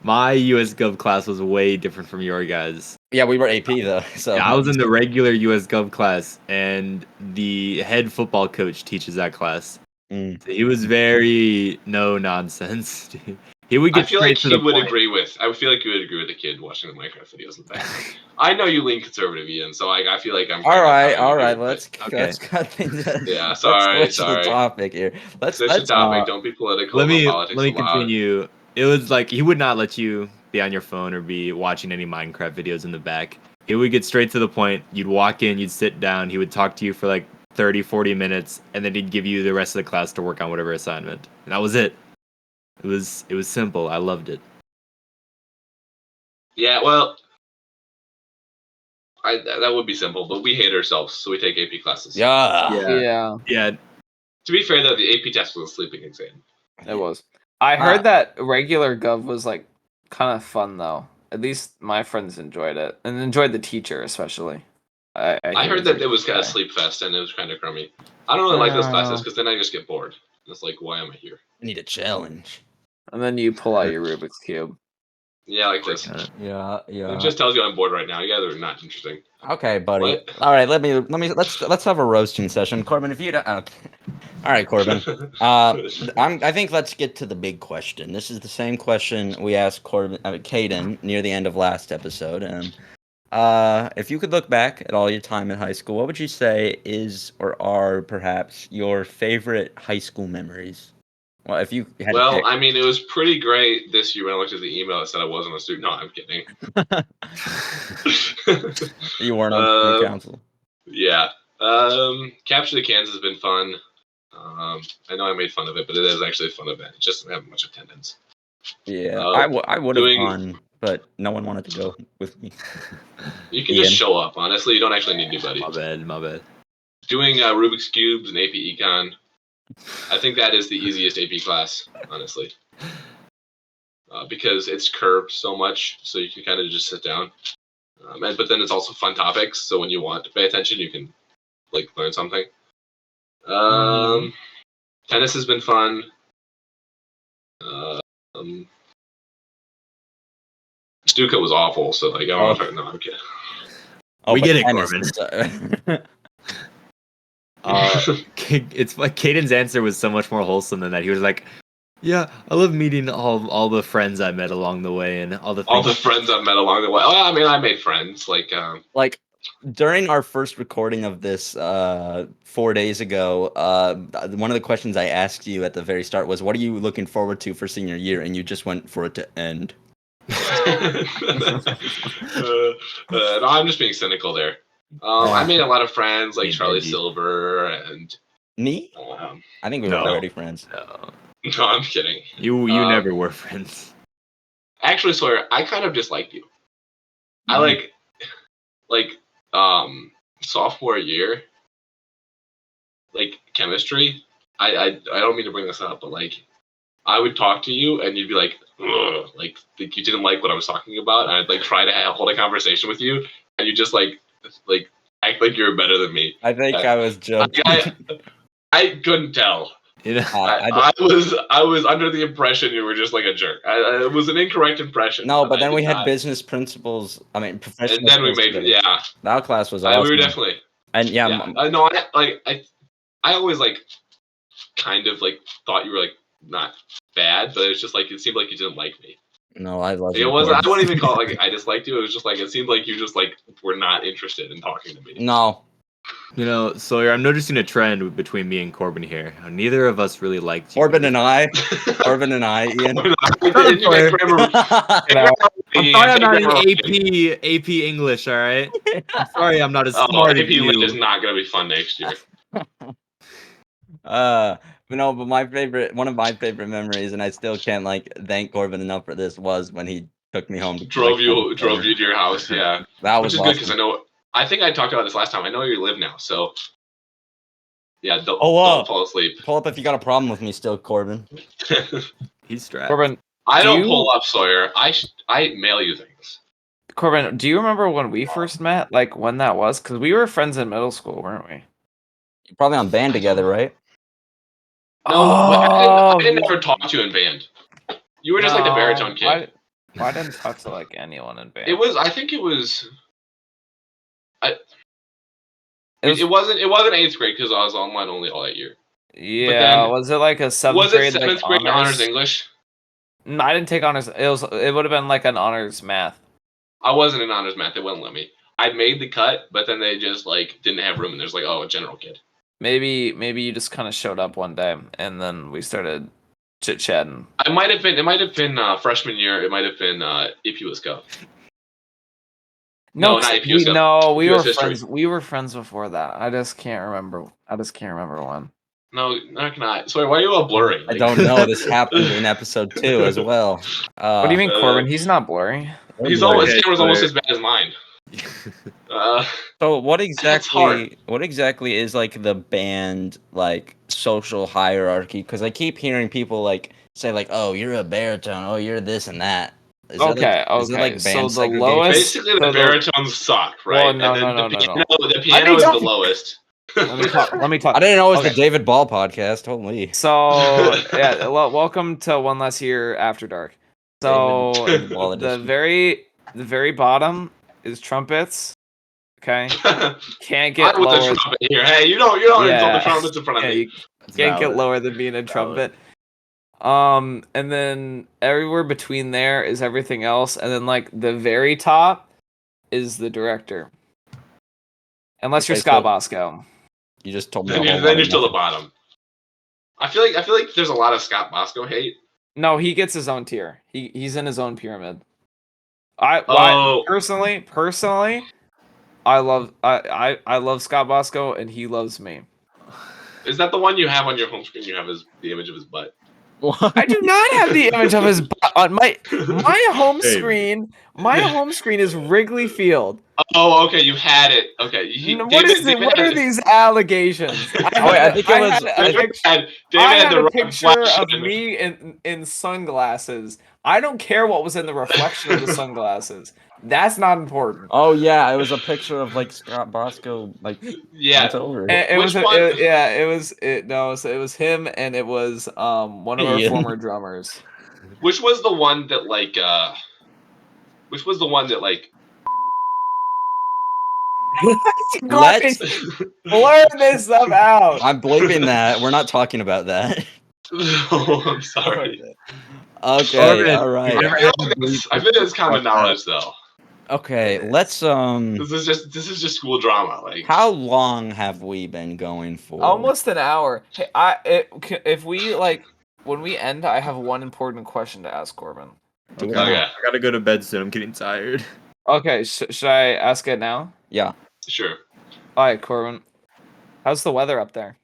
Speaker 4: my US Gov class was way different from your guys.
Speaker 1: Yeah, we were AP though. So
Speaker 4: Yeah, I was in the regular US Gov class, and the head football coach teaches that class.
Speaker 1: Mm.
Speaker 4: He was very no nonsense. He would get
Speaker 2: I feel
Speaker 4: straight
Speaker 2: like
Speaker 4: to
Speaker 2: he
Speaker 4: the
Speaker 2: would
Speaker 4: point.
Speaker 2: agree with. I feel like you would agree with the kid watching the Minecraft videos in the back. I know you lean conservative, Ian, so I feel like I'm.
Speaker 1: All right. Let's
Speaker 4: Okay.
Speaker 1: cut things.
Speaker 2: Yeah,
Speaker 1: Let's
Speaker 2: sorry.
Speaker 1: switch the topic here. Let's
Speaker 2: Switch the topic. Don't be political.
Speaker 4: Let me
Speaker 2: politics allowed.
Speaker 4: continue. It was like he would not let you be on your phone or be watching any Minecraft videos in the back. He would get straight to the point. You'd walk in, you'd sit down, he would talk to you for like 30, 40 minutes, and then he'd give you the rest of the class to work on whatever assignment. And that was it. It was simple. I loved it.
Speaker 2: Yeah, well, that would be simple, but we hate ourselves, so we take AP classes.
Speaker 1: Yeah.
Speaker 4: Yeah.
Speaker 2: To be fair, though, the AP test was a sleeping exam.
Speaker 3: It was. I heard that regular Gov was like kind of fun though. At least my friends enjoyed it and enjoyed the teacher especially. I
Speaker 2: heard that it was kind of sleep fest and it was kind of crummy. I don't really like those classes because then I just get bored. It's like, why am I here?
Speaker 1: I need a challenge.
Speaker 3: And then you pull out your Rubik's Cube.
Speaker 2: Yeah, like this.
Speaker 1: Yeah.
Speaker 2: It just tells you I'm bored right now. You guys are not interesting.
Speaker 1: Okay, buddy.
Speaker 2: What?
Speaker 1: All right, let's have a roasting session, Corbin. If you don't, okay. All right, Corbin. I think let's get to the big question. This is the same question we asked Caden near the end of last episode. If you could look back at all your time in high school, what would you say is or are perhaps your favorite high school memories? Well, if you had to pick.
Speaker 2: I mean, it was pretty great this year when I looked at the email that said I wasn't a student. No, I'm kidding.
Speaker 1: You weren't on the council.
Speaker 2: Yeah. Capture the Cans has been fun. I know I made fun of it, but it is actually a fun event. It just doesn't have much attendance.
Speaker 1: Yeah, I would have gone, but no one wanted to go with me.
Speaker 2: You can just show up, honestly. You don't actually need anybody.
Speaker 4: My bad.
Speaker 2: Doing Rubik's Cubes and AP Econ. I think that is the easiest AP class, honestly. Because it's curved so much, so you can kind of just sit down. But then it's also fun topics, so when you want to pay attention, you can learn something. Tennis has been fun. Stuka was awful, so I don't know if I know. I'm kidding.
Speaker 4: We get it, Corbin. It's like Caden's answer was so much more wholesome than that. He was like, "Yeah, I love meeting all the friends I met along the way and all the
Speaker 2: friends I met along the way." Oh, I mean, I made friends.
Speaker 1: Like during our first recording of this 4 days ago, one of the questions I asked you at the very start was, "What are you looking forward to for senior year?" And you just went for it to end.
Speaker 2: No, I'm just being cynical there. I made a lot of friends like Charlie Silver and
Speaker 1: me. I think we were already friends.
Speaker 2: No, I'm kidding.
Speaker 4: You never were friends.
Speaker 2: Actually, Sawyer, I kind of disliked you. I sophomore year, like chemistry. I don't mean to bring this up, but like I would talk to you and you'd be like, ugh, like you didn't like what I was talking about, and I'd like try to hold a conversation with you, and you just like act like you're better than me.
Speaker 1: I think I was joking.
Speaker 2: I couldn't tell.
Speaker 4: You know,
Speaker 2: I was under the impression you were just like a jerk. It was an incorrect impression.
Speaker 1: No, but then we had business principles. I mean, professional.
Speaker 2: And then we made
Speaker 1: together.
Speaker 2: yeah.
Speaker 1: That class was awesome.
Speaker 2: We were definitely.
Speaker 1: And yeah,
Speaker 2: no, I always like kind of like thought you were like not bad, but it's just like it seemed like you didn't like me.
Speaker 1: No, I love
Speaker 2: like, it. Was I wouldn't even call it like I disliked you. It was just like it seemed like you just like were not interested in talking to me.
Speaker 1: No.
Speaker 4: You know, Sawyer, I'm noticing a trend between me and Corbin here. Neither of us really liked you.
Speaker 1: Corbin and I, Ian.
Speaker 4: I'm sorry I'm not in AP English, all right? I'm sorry I'm not as smart
Speaker 2: AP
Speaker 4: as you.
Speaker 2: is not going to be fun next year.
Speaker 1: But one of my favorite memories, and I still can't like thank Corbin enough for this, was when he took me home.
Speaker 2: Drove you to your house, yeah.
Speaker 1: That was
Speaker 2: Which is
Speaker 1: awesome.
Speaker 2: good because I think I talked about this last time. I know where you live now, so yeah. Don't fall asleep.
Speaker 1: Pull up if you got a problem with me still, Corbin.
Speaker 4: He's strapped.
Speaker 3: Corbin,
Speaker 2: I don't pull up, Sawyer. I mail you things.
Speaker 3: Corbin, do you remember when we first met? Like when that was? Because we were friends in middle school, weren't we?
Speaker 1: You're probably on band together, right?
Speaker 2: No, I didn't ever talk to you in band. You were just like the baritone kid.
Speaker 3: I didn't talk to like anyone in band.
Speaker 2: I think it was. It wasn't 8th grade because I was online only all that year.
Speaker 3: Yeah, was it like a 7th grade?
Speaker 2: Was it 7th grade honors English?
Speaker 3: No, I didn't take honors. It would have been like an honors math.
Speaker 2: I wasn't in honors math. They wouldn't let me. I made the cut, but then they just like didn't have room, and there's like, oh, a general kid.
Speaker 3: Maybe you just kind of showed up one day, and then we started chit chatting.
Speaker 2: It might have been freshman year. It might have been AP was Go.
Speaker 3: No, not AP was Go. No, we were
Speaker 2: history.
Speaker 3: friends. We were friends before that. I just can't remember when.
Speaker 2: No, not not. Sorry, why are you all blurry?
Speaker 1: I don't know. This happened in episode 2 as well.
Speaker 3: What do you mean, Corbin? He's not blurry.
Speaker 2: His camera's almost as bad as mine.
Speaker 1: So what exactly is like the band like social hierarchy? Because I keep hearing people like say like, oh, you're a baritone, oh, you're this and that. Is it like band
Speaker 3: so the lowest.
Speaker 2: Basically, the baritones suck, right?
Speaker 3: Well,
Speaker 2: no. The piano is the lowest.
Speaker 3: Let me talk.
Speaker 1: I didn't know it was the David Ball podcast. Holy.
Speaker 3: So yeah, welcome to One Less Year After Dark. So the very bottom is trumpets. Okay, can't get lower.
Speaker 2: The trumpet here. Hey, you don't insult the trumpets in front of me.
Speaker 3: You can't get lower than being a trumpet. And then everywhere between there is everything else, and then like the very top is the director. Unless you're Scott Bosco.
Speaker 1: You just told me.
Speaker 2: Then you're still the bottom. I feel like there's a lot of Scott Bosco hate.
Speaker 3: No, he gets his own tier. He's in his own pyramid. Personally, I love Scott Bosco, and he loves me.
Speaker 2: Is that the one you have on your home screen? You have the image of his butt.
Speaker 3: I do not have the image of his butt on my home screen. My home screen is Wrigley Field.
Speaker 2: Oh, okay, you had it. Okay,
Speaker 3: what are these allegations?
Speaker 1: I think it was.
Speaker 3: I had a picture of me in sunglasses. I don't care what was in the reflection of the sunglasses. That's not important.
Speaker 1: Oh yeah, it was a picture of like Scott Bosco, like over.
Speaker 3: It was him, and it was one of our former drummers.
Speaker 2: Which was the one that like?
Speaker 3: Let's blur this stuff out.
Speaker 1: I'm bleeping that. We're not talking about that.
Speaker 2: Oh, I'm sorry.
Speaker 1: Okay, all right.
Speaker 2: I think it's common knowledge, though.
Speaker 1: Okay, let's
Speaker 2: This is just school drama. Like,
Speaker 1: how long have we been going for?
Speaker 3: Almost an hour. Hey, if we like when we end, I have one important question to ask Corbin.
Speaker 4: Okay. I gotta go to bed soon. I'm getting tired.
Speaker 3: Okay, should I ask it now?
Speaker 1: Yeah.
Speaker 2: Sure.
Speaker 3: All right, Corbin. How's the weather up there?